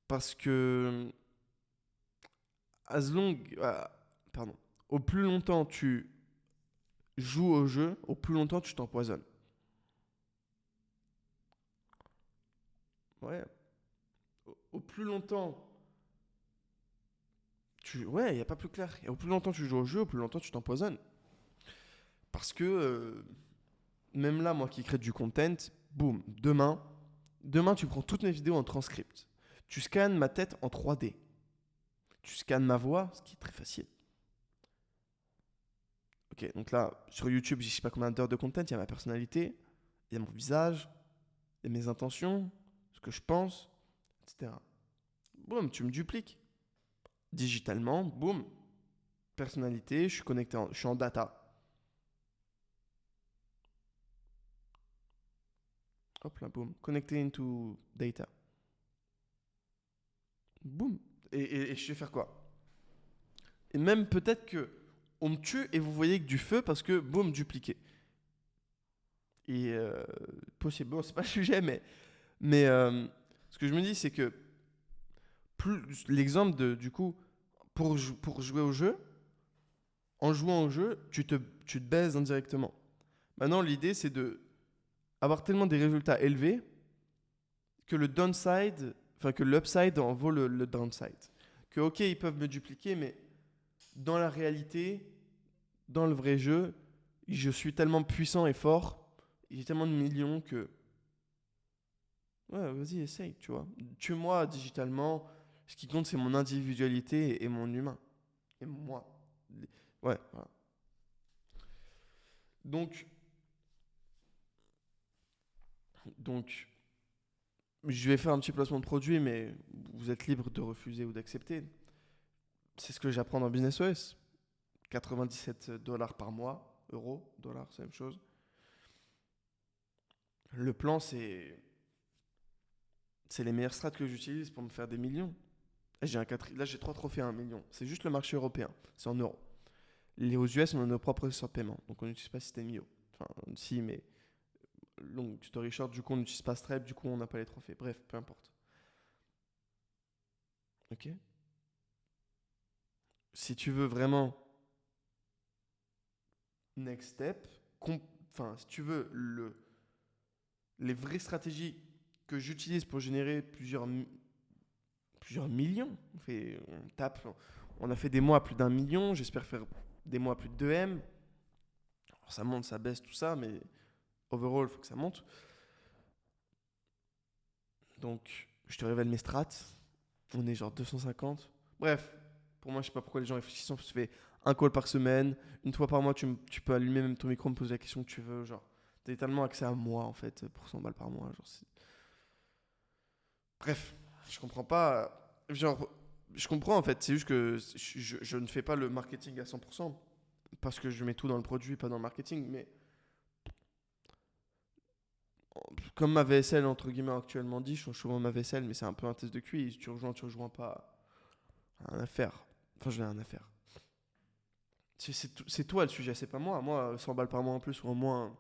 Parce que as long, pardon, au plus longtemps tu joues au jeu, au plus longtemps tu t'empoisonnes. Ouais. Au plus longtemps Ouais, il n'y a pas plus clair. Et au plus longtemps tu joues au jeu, au plus longtemps tu t'empoisonnes. Parce que même là, moi qui crée du content, boum, demain tu prends toutes mes vidéos en transcript. Tu scannes ma tête en 3D. Tu scannes ma voix, ce qui est très facile. Ok, donc là, sur YouTube, je sais pas combien d'heures de content, il y a ma personnalité, il y a mon visage, il y a mes intentions, ce que je pense, etc. Boum, tu me dupliques. Digitalement, boum, personnalité, je suis connecté, je suis en data. Hop là, boum, connecté into data. Boum. Et je vais faire quoi? Et même peut-être que on me tue et vous voyez que du feu parce que boum, dupliqué. Et possible, bon, c'est pas le sujet, mais ce que je me dis, c'est que plus l'exemple de, du coup, pour jouer au jeu, en jouant au jeu, tu te baises indirectement. Maintenant, l'idée, c'est de avoir tellement des résultats élevés que le downside, enfin que l'upside en vaut le downside. Que ok, ils peuvent me dupliquer, mais dans la réalité, dans le vrai jeu, je suis tellement puissant et fort, j'ai tellement de millions que ouais, vas-y, essaye, tu vois. Tue-moi digitalement. Ce qui compte, c'est mon individualité et mon humain. Et moi. Ouais, voilà. Donc, donc, je vais faire un petit placement de produit, mais vous êtes libre de refuser ou d'accepter. C'est ce que j'apprends dans Business OS. 97 $ par mois, euros, dollars, c'est la même chose. Le plan, c'est les meilleures strates que j'utilise pour me faire des millions. Là, j'ai 3 trophées à 1 million. C'est juste le marché européen. C'est en euros. Aux US, on a nos propres sortes de paiement. Donc, on n'utilise pas System IO. Enfin, si, mais long story short, du coup, on n'utilise pas Stripe. Du coup, on n'a pas les trophées. Bref, peu importe. Ok. Si tu veux vraiment next step, enfin, si tu veux les vraies stratégies que j'utilise pour générer plusieurs millions, on a fait des mois à plus d'1 million. J'espère faire des mois à plus de 2M. Alors, ça monte, ça baisse, tout ça, mais overall, il faut que ça monte. Donc, je te révèle mes strats. On est genre 250. Bref, pour moi, je sais pas pourquoi les gens réfléchissent. Tu fais un call par semaine. Une fois par mois, tu peux allumer même ton micro, me poser la question que tu veux. Genre, t'as littéralement accès à moi, en fait, pour 100 balles par mois. Genre, bref, je comprends pas. Genre, je comprends, en fait. C'est juste que je ne fais pas le marketing à 100%. Parce que je mets tout dans le produit, pas dans le marketing. Mais comme ma VSL, entre guillemets, actuellement dit, je change souvent ma vaisselle, mais c'est un peu un test de QI. Tu rejoins pas. Rien à faire. Enfin, je n'ai rien à faire. C'est toi le sujet, c'est pas moi. Moi, 100 balles par mois en plus, ou au moins,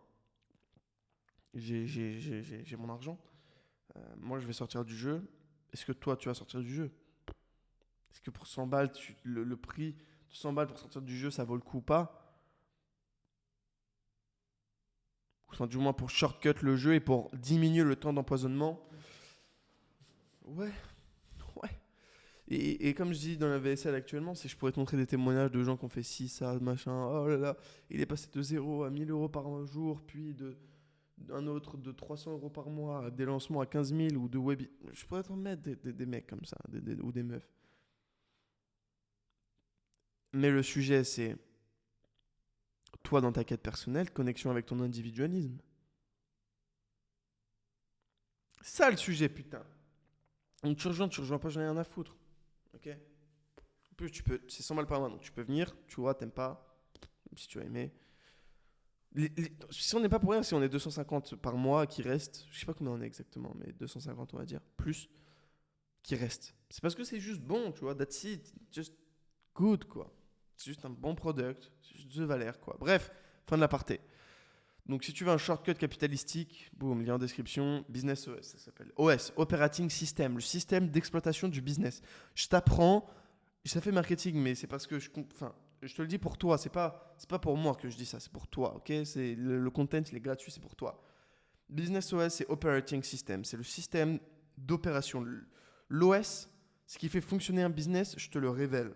j'ai mon argent. Moi, je vais sortir du jeu. Est-ce que toi, tu vas sortir du jeu? Est-ce que pour 100 balles, le prix de 100 balles pour sortir du jeu, ça vaut le coup ou pas? Enfin, du moins pour shortcut le jeu et pour diminuer le temps d'empoisonnement. Ouais, ouais. Et comme je dis dans la VSL actuellement, si je pourrais te montrer des témoignages de gens qui ont fait ci, ça, machin, oh là là, il est passé de 0 à 1000 € par jour, puis un autre de 300 € par mois, des lancements à 15 000 ou de web. Je pourrais t'en mettre des mecs comme ça, ou des meufs. Mais le sujet, c'est toi dans ta quête personnelle, connexion avec ton individualisme. C'est ça le sujet, putain. Donc tu rejoins pas, j'en ai rien à foutre. Ok? En plus, c'est 100 balles par mois, donc tu peux venir, tu vois, t'aimes pas, même si tu as aimé. Si on n'est pas pour rien, si on est 250 par mois qui reste, je sais pas combien on est exactement, mais 250 on va dire, plus, qui reste. C'est parce que c'est juste bon, tu vois, that's it, just good, quoi. C'est juste un bon product, c'est juste de valeur, quoi. Bref, fin de l'aparté. Donc si tu veux un shortcut capitalistique, boum, lien en description, Business OS, ça s'appelle. OS, Operating System, le système d'exploitation du business. Je t'apprends, ça fait marketing, mais c'est parce que je te le dis pour toi, c'est pas pour moi que je dis ça, c'est pour toi, ok? C'est le content, il est gratuit, c'est pour toi. Business OS, c'est Operating System, c'est le système d'opération. L'OS, ce qui fait fonctionner un business, je te le révèle.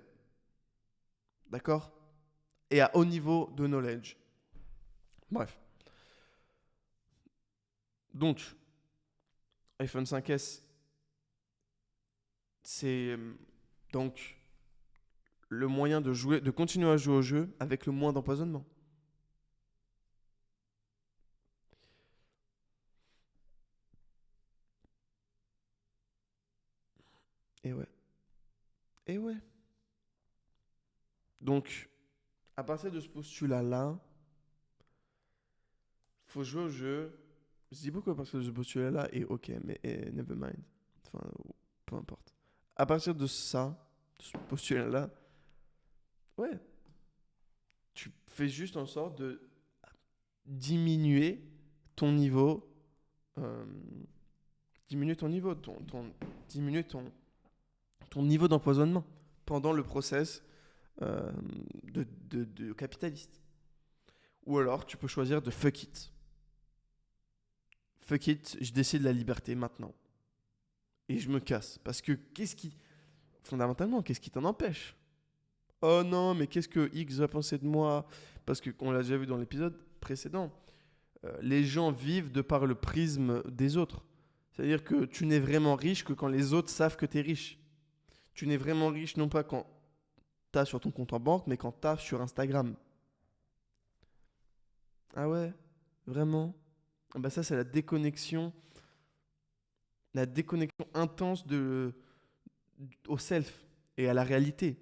D'accord? Et à haut niveau de knowledge. Bref. Donc, iPhone 5S, c'est donc le moyen de jouer, de continuer à jouer au jeu avec le moins d'empoisonnement. Et ouais. Et ouais. Donc, à partir de ce postulat-là, faut jouer au jeu. Je dis beaucoup à partir de ce postulat-là et ok, mais never mind. Enfin, peu importe. À partir de ça, de ce postulat-là, ouais, tu fais juste en sorte de diminuer ton niveau, euh, diminuer ton niveau, diminuer ton niveau d'empoisonnement pendant le process de capitaliste. Ou alors, tu peux choisir de fuck it. Fuck it, je décide la liberté maintenant. Et je me casse. Parce que fondamentalement, qu'est-ce qui t'en empêche? Oh non, mais qu'est-ce que X va penser de moi? Parce qu'on l'a déjà vu dans l'épisode précédent. Les gens vivent de par le prisme des autres. C'est-à-dire que tu n'es vraiment riche que quand les autres savent que tu es riche. Tu n'es vraiment riche non pas quand tu as sur ton compte en banque, mais quand tu as sur Instagram. Ah ouais? Vraiment? Ah bah ça, c'est la déconnexion intense au self et à la réalité.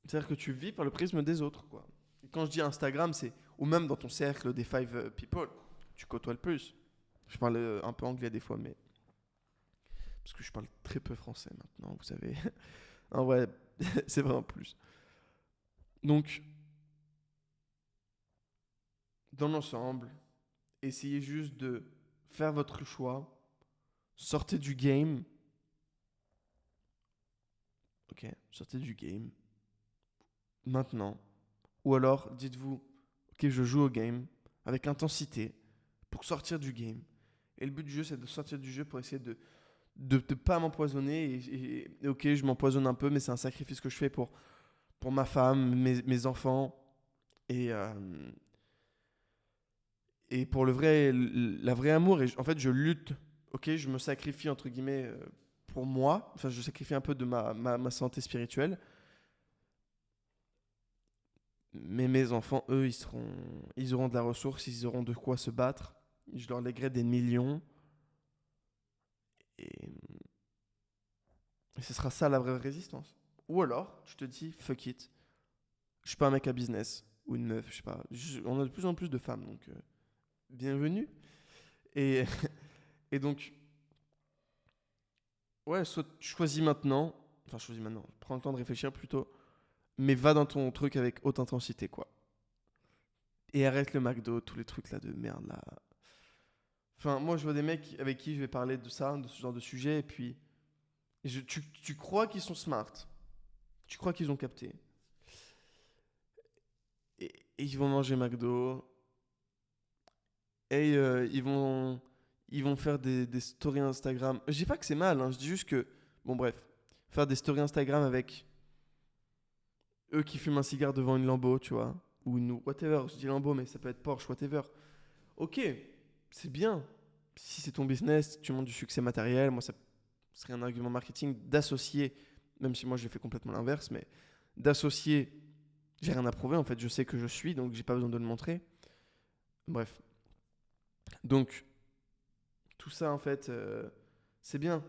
C'est-à-dire que tu vis par le prisme des autres, quoi. Et quand je dis Instagram, c'est ou même dans ton cercle des five people, tu côtoies le plus. Je parle un peu anglais des fois, mais parce que je parle très peu français maintenant, vous savez. En vrai, c'est vraiment plus. Donc, dans l'ensemble, essayez juste de faire votre choix, sortez du game, ok, sortez du game maintenant, ou alors dites-vous, ok, je joue au game avec intensité pour sortir du game. Et le but du jeu, c'est de sortir du jeu pour essayer de ne pas m'empoisonner. Et ok, je m'empoisonne un peu, mais c'est un sacrifice que je fais pour ma femme, mes enfants et, et pour la vraie amour. Et en fait, je lutte. Ok, je me sacrifie entre guillemets pour moi. Enfin, je sacrifie un peu de ma santé spirituelle. Mais mes enfants, eux, ils auront de la ressource, ils auront de quoi se battre. Je leur lèguerai des millions. Et ce sera ça la vraie résistance. Ou alors, tu te dis, fuck it. Je suis pas un mec à business. Ou une meuf, je sais pas. On a de plus en plus de femmes, donc bienvenue. Et, et donc, ouais, soit choisis maintenant. Enfin, choisis maintenant. Prends le temps de réfléchir plutôt. Mais va dans ton truc avec haute intensité, quoi. Et arrête le McDo, tous les trucs là de merde là. Enfin, moi, je vois des mecs avec qui je vais parler de ça, de ce genre de sujet, et puis tu crois qu'ils sont smart. Tu crois qu'ils ont capté. Et ils vont manger McDo. Et ils vont faire des stories Instagram. Je dis pas que c'est mal, hein, je dis juste que, bon bref, faire des stories Instagram avec eux qui fument un cigare devant une Lambo, tu vois, ou une whatever, je dis Lambo, mais ça peut être Porsche, whatever. Ok, c'est bien. Si c'est ton business, tu montres du succès matériel, moi ça serait un argument marketing d'associer, même si moi j'ai fait complètement l'inverse, mais d'associer, j'ai rien à prouver en fait, je sais que je suis, donc j'ai pas besoin de le montrer. Bref. Donc, tout ça, en fait, c'est bien.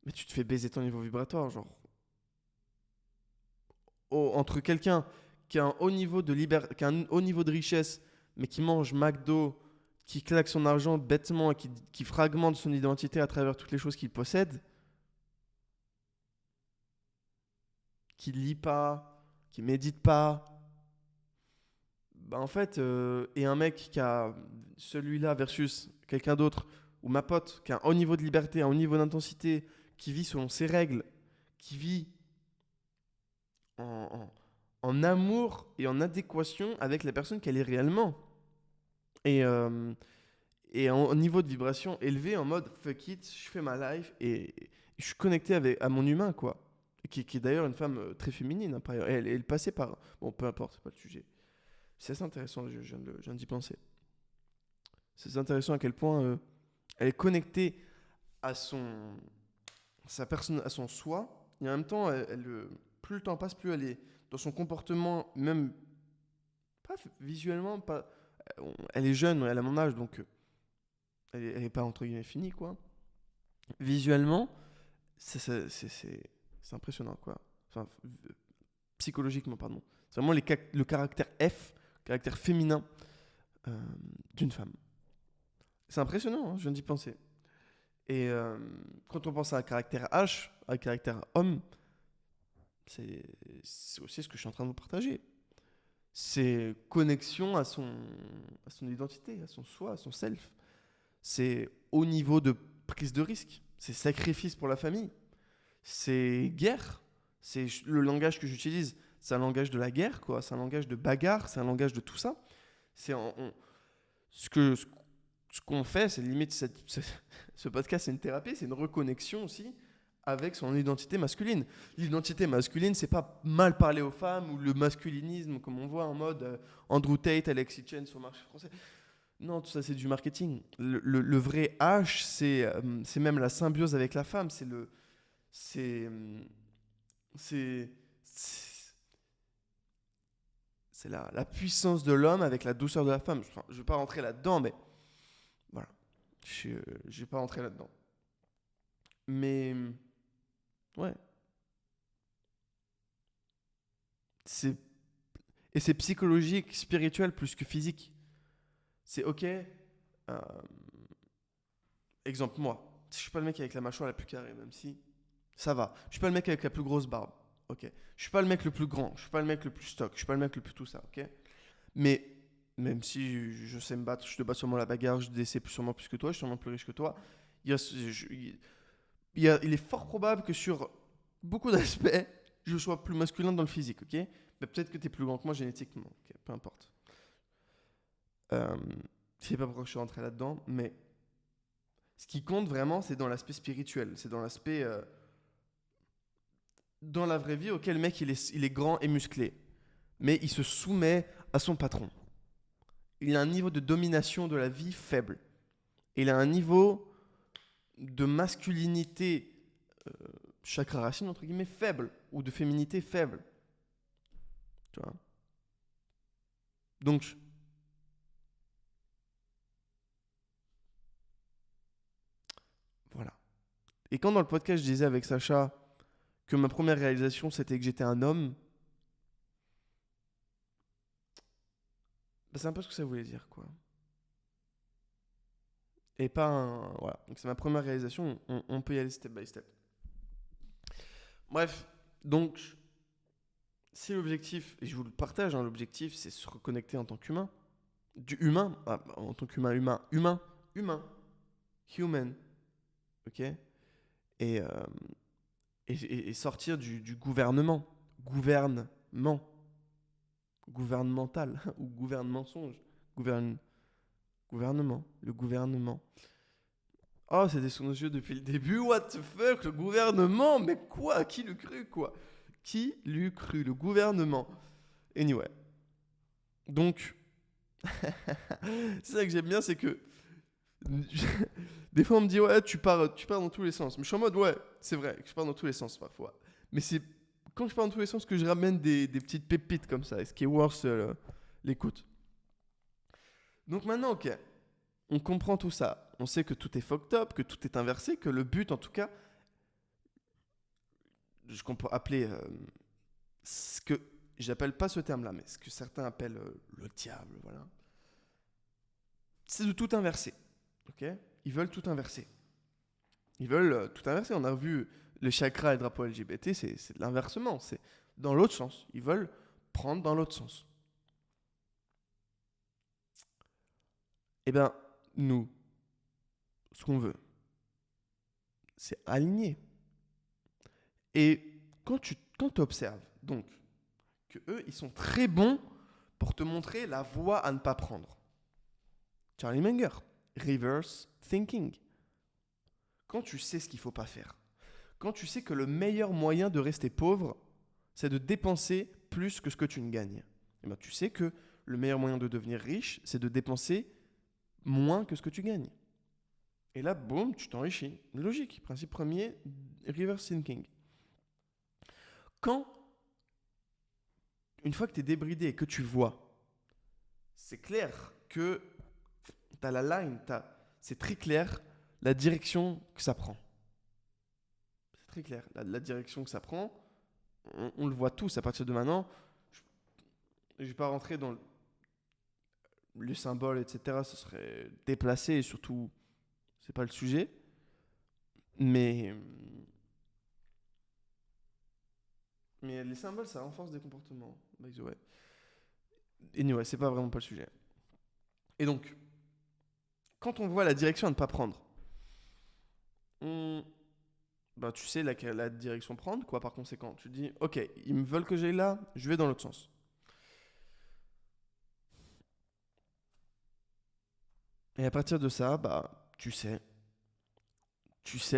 Mais tu te fais baiser ton niveau vibratoire, genre. Entre quelqu'un qui a un haut niveau qui a un haut niveau de richesse, mais qui mange McDo, qui claque son argent bêtement et qui fragmente son identité à travers toutes les choses qu'il possède, qui lit pas, qui médite pas, bah en fait, et un mec qui a celui-là versus quelqu'un d'autre, ou ma pote qui a un haut niveau de liberté, un haut niveau d'intensité, qui vit selon ses règles, qui vit en, en amour et en adéquation avec la personne qu'elle est réellement. Et, euh, et en niveau de vibration élevé, en mode fuck it, je fais ma life et je suis connecté à mon humain, quoi. qui est d'ailleurs une femme très féminine, hein, par ailleurs. Et elle passait par... Bon, peu importe, c'est pas le sujet. C'est assez intéressant, je viens d'y penser. C'est assez intéressant à quel point elle est connectée à sa personne, à son soi, et en même temps, plus le temps passe, plus elle est dans son comportement, même pas visuellement, pas, elle est jeune, elle a mon âge, donc elle est pas entre guillemets finie, quoi. Visuellement, c'est impressionnant, quoi. Enfin, psychologiquement, pardon. C'est vraiment le caractère caractère féminin d'une femme. C'est impressionnant, hein, je viens d'y penser. Et quand on pense à un caractère H, à un caractère homme, c'est aussi ce que je suis en train de vous partager. C'est connexion à son identité, à son soi, à son self. C'est haut niveau de prise de risque. C'est sacrifice pour la famille. C'est guerre. C'est le langage que j'utilise. C'est un langage de la guerre, quoi. C'est un langage de bagarre. C'est un langage de tout ça. C'est ce qu'on fait, c'est limite ce podcast, c'est une thérapie, c'est une reconnexion aussi avec son identité masculine. L'identité masculine, c'est pas mal parler aux femmes ou le masculinisme, comme on voit en mode Andrew Tate, Alexis Chen sur le marché français. Non, tout ça, c'est du marketing. Le vrai H, c'est même la symbiose avec la femme. C'est, c'est, c'est la puissance de l'homme avec la douceur de la femme. Enfin, je ne vais pas rentrer là-dedans, mais voilà. Je ne vais pas rentrer là-dedans. Mais, ouais. Et c'est psychologique, spirituel plus que physique. C'est ok. Exemple, moi. Je suis pas le mec avec la mâchoire la plus carrée, même si ça va. Je suis pas le mec avec la plus grosse barbe. Ok. Je suis pas le mec le plus grand. Je suis pas le mec le plus stock. Je suis pas le mec le plus tout ça. Ok. Mais même si je sais me battre, je te bats sûrement la bagarre, je décès sûrement plus que toi, je suis sûrement plus riche que toi. Il est fort probable que sur beaucoup d'aspects, je sois plus masculin dans le physique, ok? Mais peut-être que tu es plus grand que moi génétiquement, ok? Peu importe. Je sais pas pourquoi je suis rentré là-dedans, mais ce qui compte vraiment, c'est dans l'aspect spirituel, c'est dans l'aspect dans la vraie vie, ok, le mec il est grand et musclé, mais il se soumet à son patron. Il a un niveau de domination de la vie faible. Il a un niveau de masculinité, chakra racine, entre guillemets, faible, ou de féminité faible. Tu vois. Donc, voilà. Et quand dans le podcast, je disais avec Sacha que ma première réalisation, c'était que j'étais un homme, bah, c'est un peu ce que ça voulait dire, quoi. Et pas un... Voilà. Donc, c'est ma première réalisation. On peut y aller step by step. Bref, donc, si l'objectif, et je vous le partage, hein, l'objectif, c'est se reconnecter en tant qu'humain, du humain, en tant qu'humain, humain, human, ok, et, et sortir du gouvernemental, ou gouverne-mensonge, gouvernement, le gouvernement. Oh, c'était sous nos yeux depuis le début, what the fuck, le gouvernement, mais quoi, qui l'eût cru, quoi? Qui l'eût cru, le gouvernement? Anyway, donc, c'est ça que j'aime bien, c'est que des fois on me dit ouais tu pars dans tous les sens. Mais je suis en mode ouais c'est vrai que je pars dans tous les sens parfois. Mais c'est quand je pars dans tous les sens que je ramène des petites pépites comme ça. Et ce qui est worse l'écoute. Donc maintenant ok, on comprend tout ça. On sait que tout est fucked up, que tout est inversé, que le but en tout cas, qu'on peut appeler ce que j'appelle pas ce terme là, mais ce que certains appellent le diable, voilà. C'est de tout inverser. Ok, ils veulent tout inverser. Ils veulent tout inverser. On a vu les chakras et le drapeau LGBT, c'est de l'inversement. C'est dans l'autre sens. Ils veulent prendre dans l'autre sens. Eh bien, nous, ce qu'on veut, c'est aligner. Et quand tu observes, donc, que eux, ils sont très bons pour te montrer la voie à ne pas prendre. Charlie Munger, reverse thinking. Quand tu sais ce qu'il ne faut pas faire, quand tu sais que le meilleur moyen de rester pauvre, c'est de dépenser plus que ce que tu ne gagnes. Et ben, tu sais que le meilleur moyen de devenir riche, c'est de dépenser moins que ce que tu gagnes. Et là, boum, tu t'enrichis. Logique. Principe premier, reverse thinking. Quand, une fois que tu es débridé et que tu vois, c'est clair que tu as la line, c'est très clair la direction que ça prend. C'est très clair. La direction que ça prend, on le voit tous à partir de maintenant. Je ne vais pas rentrer dans le symbole, etc. Ce serait déplacé et surtout, c'est pas le sujet. Mais les symboles, ça renforce des comportements. By the way. Anyway, c'est pas vraiment pas le sujet. Et donc, quand on voit la direction à ne pas prendre, tu sais la direction prendre, quoi, par conséquent. Tu te dis, ok, ils me veulent que j'aille là, je vais dans l'autre sens. Et à partir de ça, tu sais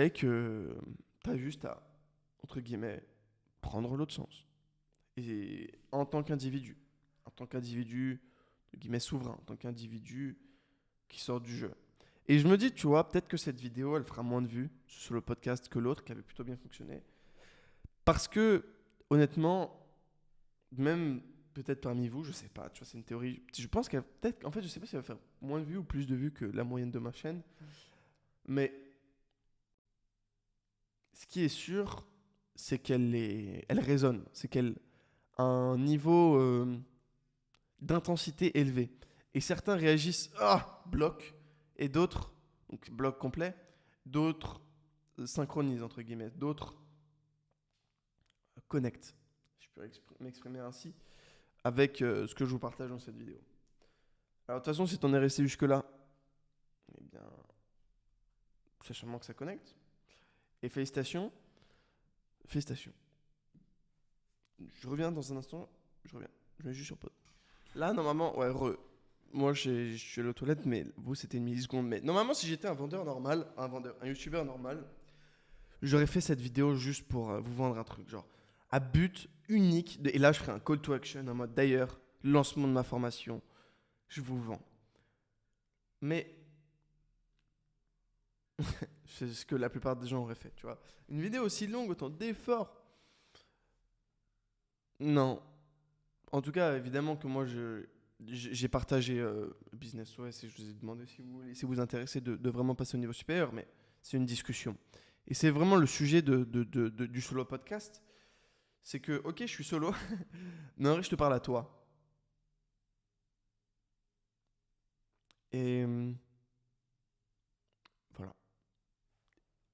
que t'as juste à, entre guillemets, prendre l'autre sens. Et en tant qu'individu, entre guillemets, souverain, en tant qu'individu qui sort du jeu. Et je me dis, tu vois, peut-être que cette vidéo, elle fera moins de vues sur le podcast que l'autre, qui avait plutôt bien fonctionné. Parce que, honnêtement, même peut-être parmi vous, je sais pas, tu vois, c'est une théorie. Je pense qu'elle peut-être, en fait, je sais pas si elle va faire moins de vues ou plus de vues que la moyenne de ma chaîne. Mais ce qui est sûr, c'est elle résonne. C'est qu'elle a un niveau d'intensité élevé. Et certains réagissent, bloc, et d'autres, donc bloc complet, d'autres synchronisent, entre guillemets, d'autres connectent, si je peux m'exprimer ainsi, avec ce que je vous partage dans cette vidéo. Alors de toute façon, si tu en es resté jusque-là, eh bien, c'est sûrement que ça connecte. Et félicitations. Félicitations. Je reviens dans un instant, je mets juste sur pause. Là, normalement, ouais, moi, je suis allé aux toilettes, mais vous, c'était une milliseconde. Mais normalement, si j'étais un vendeur normal, un youtubeur normal, j'aurais fait cette vidéo juste pour vous vendre un truc, genre à but unique. Et là, je ferai un call to action en mode d'ailleurs, lancement de ma formation, je vous vends. Mais c'est ce que la plupart des gens auraient fait, tu vois. Une vidéo aussi longue, autant d'efforts. Non. En tout cas, évidemment que moi, j'ai partagé Business OS et je vous ai demandé si vous intéressez de vraiment passer au niveau supérieur, mais c'est une discussion. Et c'est vraiment le sujet du solo podcast. C'est que, ok, je suis solo, mais en vrai, je te parle à toi. Et voilà.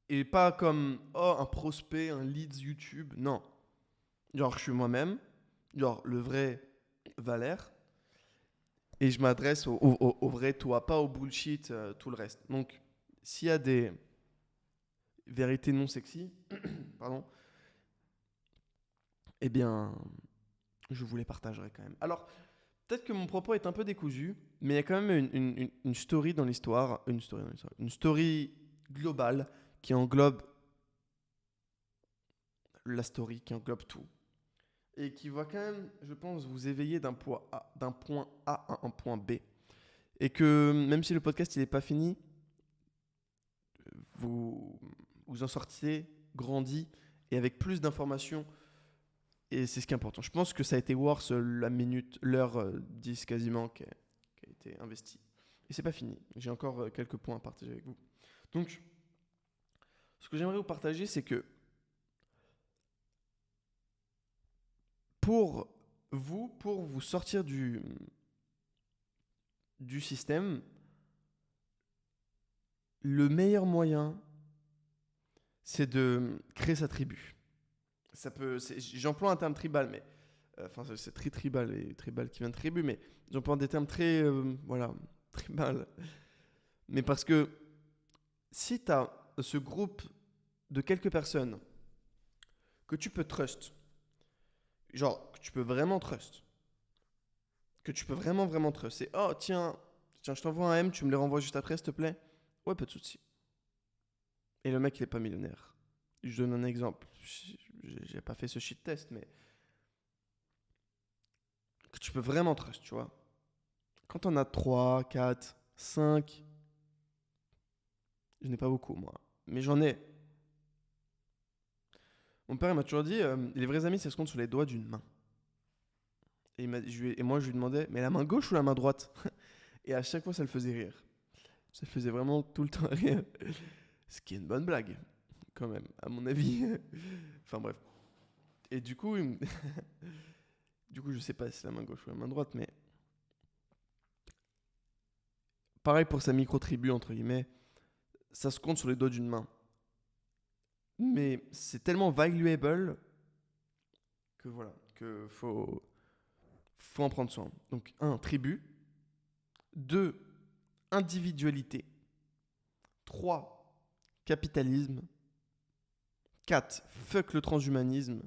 Et pas comme, un prospect, un leads YouTube. Non. Genre, je suis moi-même. Genre, le vrai Valère. Et je m'adresse au vrai toi, pas au bullshit, tout le reste. Donc, s'il y a des vérités non sexy, pardon, eh bien, je vous les partagerai quand même. Alors, peut-être que mon propos est un peu décousu, mais il y a quand même une story dans l'histoire, une story globale qui englobe la story, qui englobe tout. Et qui va quand même, je pense, vous éveiller d'un point A à un point B. Et que même si le podcast n'est pas fini, vous en sortez grandi et avec plus d'informations. Et c'est ce qui est important. Je pense que ça a été worth l'heure 10 quasiment qui a été investie. Et c'est pas fini. J'ai encore quelques points à partager avec vous. Donc, ce que j'aimerais vous partager, c'est que pour vous sortir du système, le meilleur moyen, c'est de créer sa tribu. J'emploie un terme tribal, mais c'est très tribal et tribal qui vient de tribu, mais j'emploie des termes très tribal. Mais parce que si tu as ce groupe de quelques personnes que tu peux trust, genre que tu peux vraiment trust, vraiment trust, c'est tiens, je t'envoie un M, tu me les renvoies juste après s'il te plaît. Ouais, pas de souci. Et le mec il est pas millionnaire. Je donne un exemple. J'ai pas fait ce shit test, mais que tu peux vraiment trust, tu vois. Quand on a 3, 4, 5, je n'ai pas beaucoup, moi. Mais j'en ai. Mon père il m'a toujours dit, les vrais amis, ça se compte sur les doigts d'une main. Et moi, je lui demandais, mais la main gauche ou la main droite? Et à chaque fois, ça le faisait rire. Ça le faisait vraiment tout le temps rire. Ce qui est une bonne blague, quand même, à mon avis. Enfin bref. Et du coup, du coup, je sais pas si c'est la main gauche ou la main droite, mais pareil pour sa micro-tribu, entre guillemets, ça se compte sur les doigts d'une main. Mais c'est tellement valuable que voilà, que faut en prendre soin. Donc, 1, tribu. 2, individualité. 3, capitalisme. 4, fuck le transhumanisme.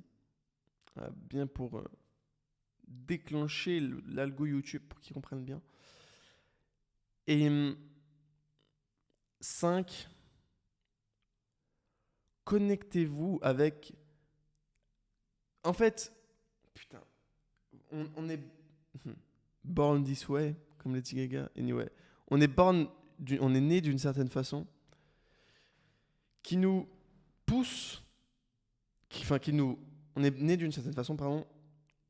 Bien pour déclencher l'algo YouTube pour qu'ils comprennent bien. Et 5, connectez-vous avec... En fait, putain, on est born this way, comme Lady Gaga. Anyway, on est né d'une certaine façon qui nous pousse, on est né d'une certaine façon, pardon,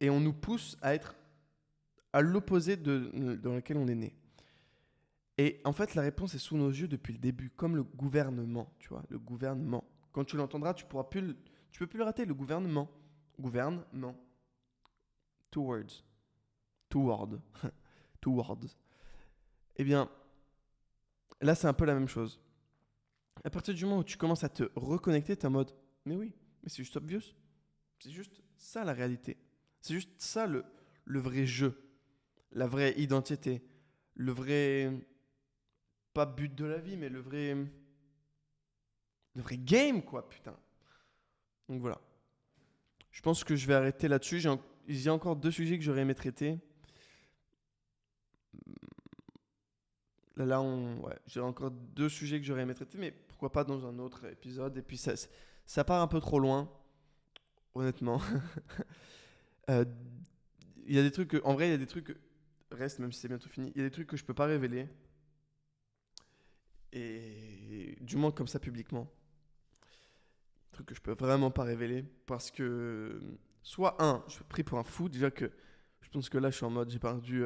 et on nous pousse à être à l'opposé dans lequel on est né. Et en fait, la réponse est sous nos yeux depuis le début, comme le gouvernement, tu vois, le gouvernement. Quand tu l'entendras, tu peux plus le rater, le gouvernement. Gouvernement. Two words. Two words. Two words. Eh bien, là, c'est un peu la même chose. À partir du moment où tu commences à te reconnecter, t'es en mode, mais oui, mais c'est juste obvious. C'est juste ça la réalité. C'est juste ça le vrai jeu. La vraie identité. Le vrai, pas but de la vie, mais le vrai game, quoi, putain. Donc voilà. Je pense que je vais arrêter là-dessus. J'ai encore 2 sujets que j'aurais aimé traiter. Ouais, j'ai encore 2 sujets que j'aurais aimé traiter, mais pourquoi pas dans un autre épisode. Et puis ça part un peu trop loin, honnêtement. Euh, Il y a des trucs en vrai, il y a des trucs reste même si c'est bientôt fini. Il y a des trucs que je peux pas révéler et du moins comme ça publiquement. Des trucs que je peux vraiment pas révéler parce que soit je suis pris pour un fou déjà que je pense que là je suis en mode j'ai perdu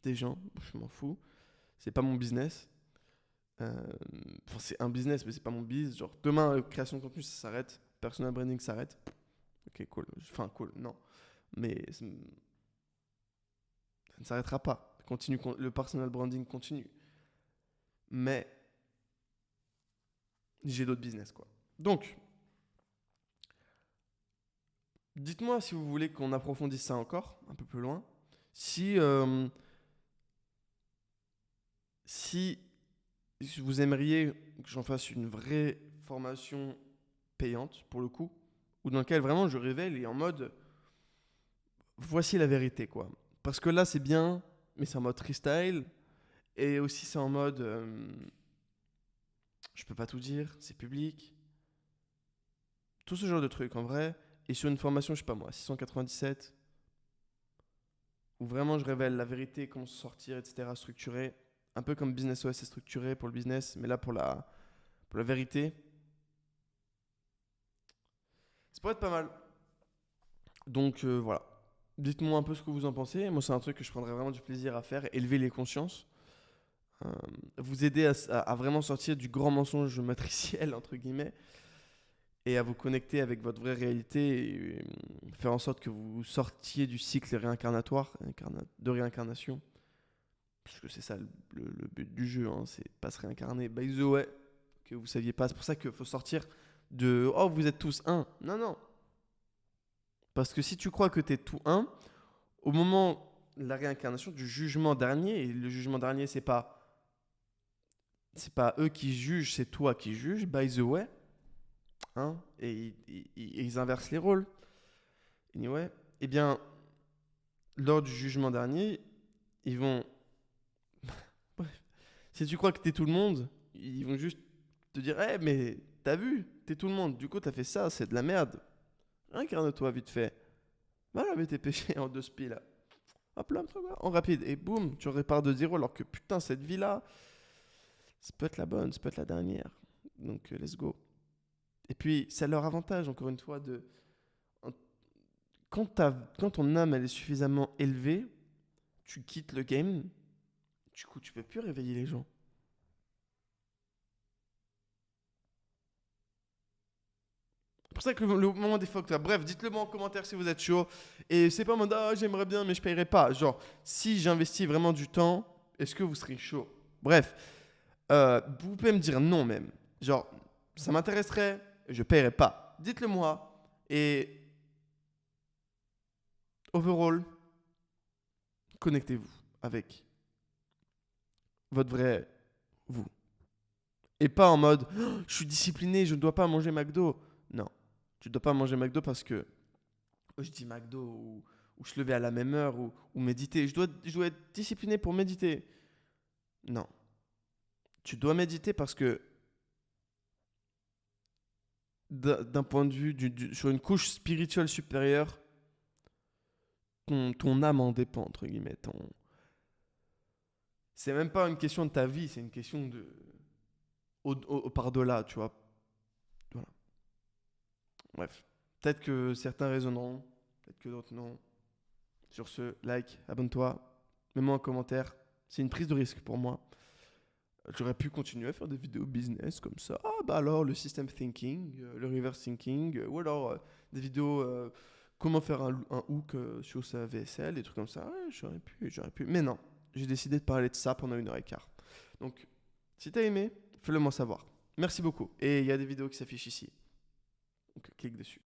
des gens, je m'en fous. C'est pas mon business. Enfin, c'est un business, mais c'est pas mon business. Genre, demain, création de contenu, ça s'arrête. Personal branding s'arrête. Ok, cool. Enfin, cool, non. Mais ça ne s'arrêtera pas. Le personal branding continue. Mais j'ai d'autres business, quoi. Donc, dites-moi si vous voulez qu'on approfondisse ça encore, un peu plus loin. Si vous aimeriez que j'en fasse une vraie formation payante, pour le coup, ou dans laquelle vraiment je révèle et en mode voici la vérité, quoi. Parce que là, c'est bien, mais c'est en mode freestyle. Et aussi, c'est en mode je peux pas tout dire, c'est public. Tout ce genre de trucs, en vrai. Et sur une formation, je sais pas moi, 697, où vraiment je révèle la vérité, comment se sortir, etc., structuré. Un peu comme Business OS est structuré pour le business, mais là pour la vérité. Ça pourrait être pas mal. Donc voilà. Dites-moi un peu ce que vous en pensez. Moi, c'est un truc que je prendrais vraiment du plaisir à faire, élever les consciences. Euh, Vous aider à vraiment sortir du grand mensonge matriciel, entre guillemets, et à vous connecter avec votre vraie réalité et faire en sorte que vous sortiez du cycle réincarnatoire, de réincarnation. Parce que c'est ça le but du jeu, hein, c'est pas se réincarner. By the way, que vous saviez pas. C'est pour ça qu'il faut sortir de oh, vous êtes tous un. Non, non. Parce que si tu crois que tu es tout un, au moment de la réincarnation, du jugement dernier, et le jugement dernier, c'est pas eux qui jugent, c'est toi qui juges, by the way. Hein, et ils inversent les rôles. Anyway, eh bien, lors du jugement dernier, ils vont. Bref. Si tu crois que t'es tout le monde, ils vont juste Te dire, eh, mais t'as vu, t'es tout le monde, du coup t'as fait ça, c'est de la merde. Incarne-toi vite fait. Va laver tes péchés en 2 spies là. Hop là, en rapide. Et boum, tu repars de zéro alors que putain, cette vie-là, ça peut être la bonne, ça peut être la dernière. Donc let's go. Et puis, c'est leur avantage, encore une fois, de... Quand ton âme elle est suffisamment élevée, tu quittes le game, du coup tu peux plus réveiller les gens. C'est pour ça que le moment des fuck, bref, dites-le moi en commentaire si vous êtes chaud. Et c'est pas en mode, ah, j'aimerais bien, mais je paierai pas. Genre, si j'investis vraiment du temps, est-ce que vous serez chaud? Bref, vous pouvez me dire non même. Genre, ça m'intéresserait, je paierai pas. Dites-le moi. Et overall, connectez-vous avec votre vrai vous. Et pas en mode, oh, je suis discipliné, je ne dois pas manger McDo. Non, tu ne dois pas manger McDo parce que je dis McDo ou se lever à la même heure ou méditer. Je dois être discipliné pour méditer. Non. Tu dois méditer parce que d'un point de vue sur une couche spirituelle supérieure, ton âme en dépend, entre guillemets. C'est même pas une question de ta vie, c'est une question de par-delà, tu vois. Voilà. Bref. Peut-être que certains résonneront, peut-être que d'autres non. Sur ce, like, abonne-toi, mets-moi un commentaire. C'est une prise de risque pour moi. J'aurais pu continuer à faire des vidéos business comme ça. Ah bah alors le system thinking, le reverse thinking, ou alors des vidéos comment faire un hook sur sa VSL, des trucs comme ça. Ouais, j'aurais pu. Mais non, j'ai décidé de parler de ça pendant 1 heure et quart. Donc, si t'as aimé, fais-le moi savoir. Merci beaucoup. Et il y a des vidéos qui s'affichent ici. Donc, clique dessus.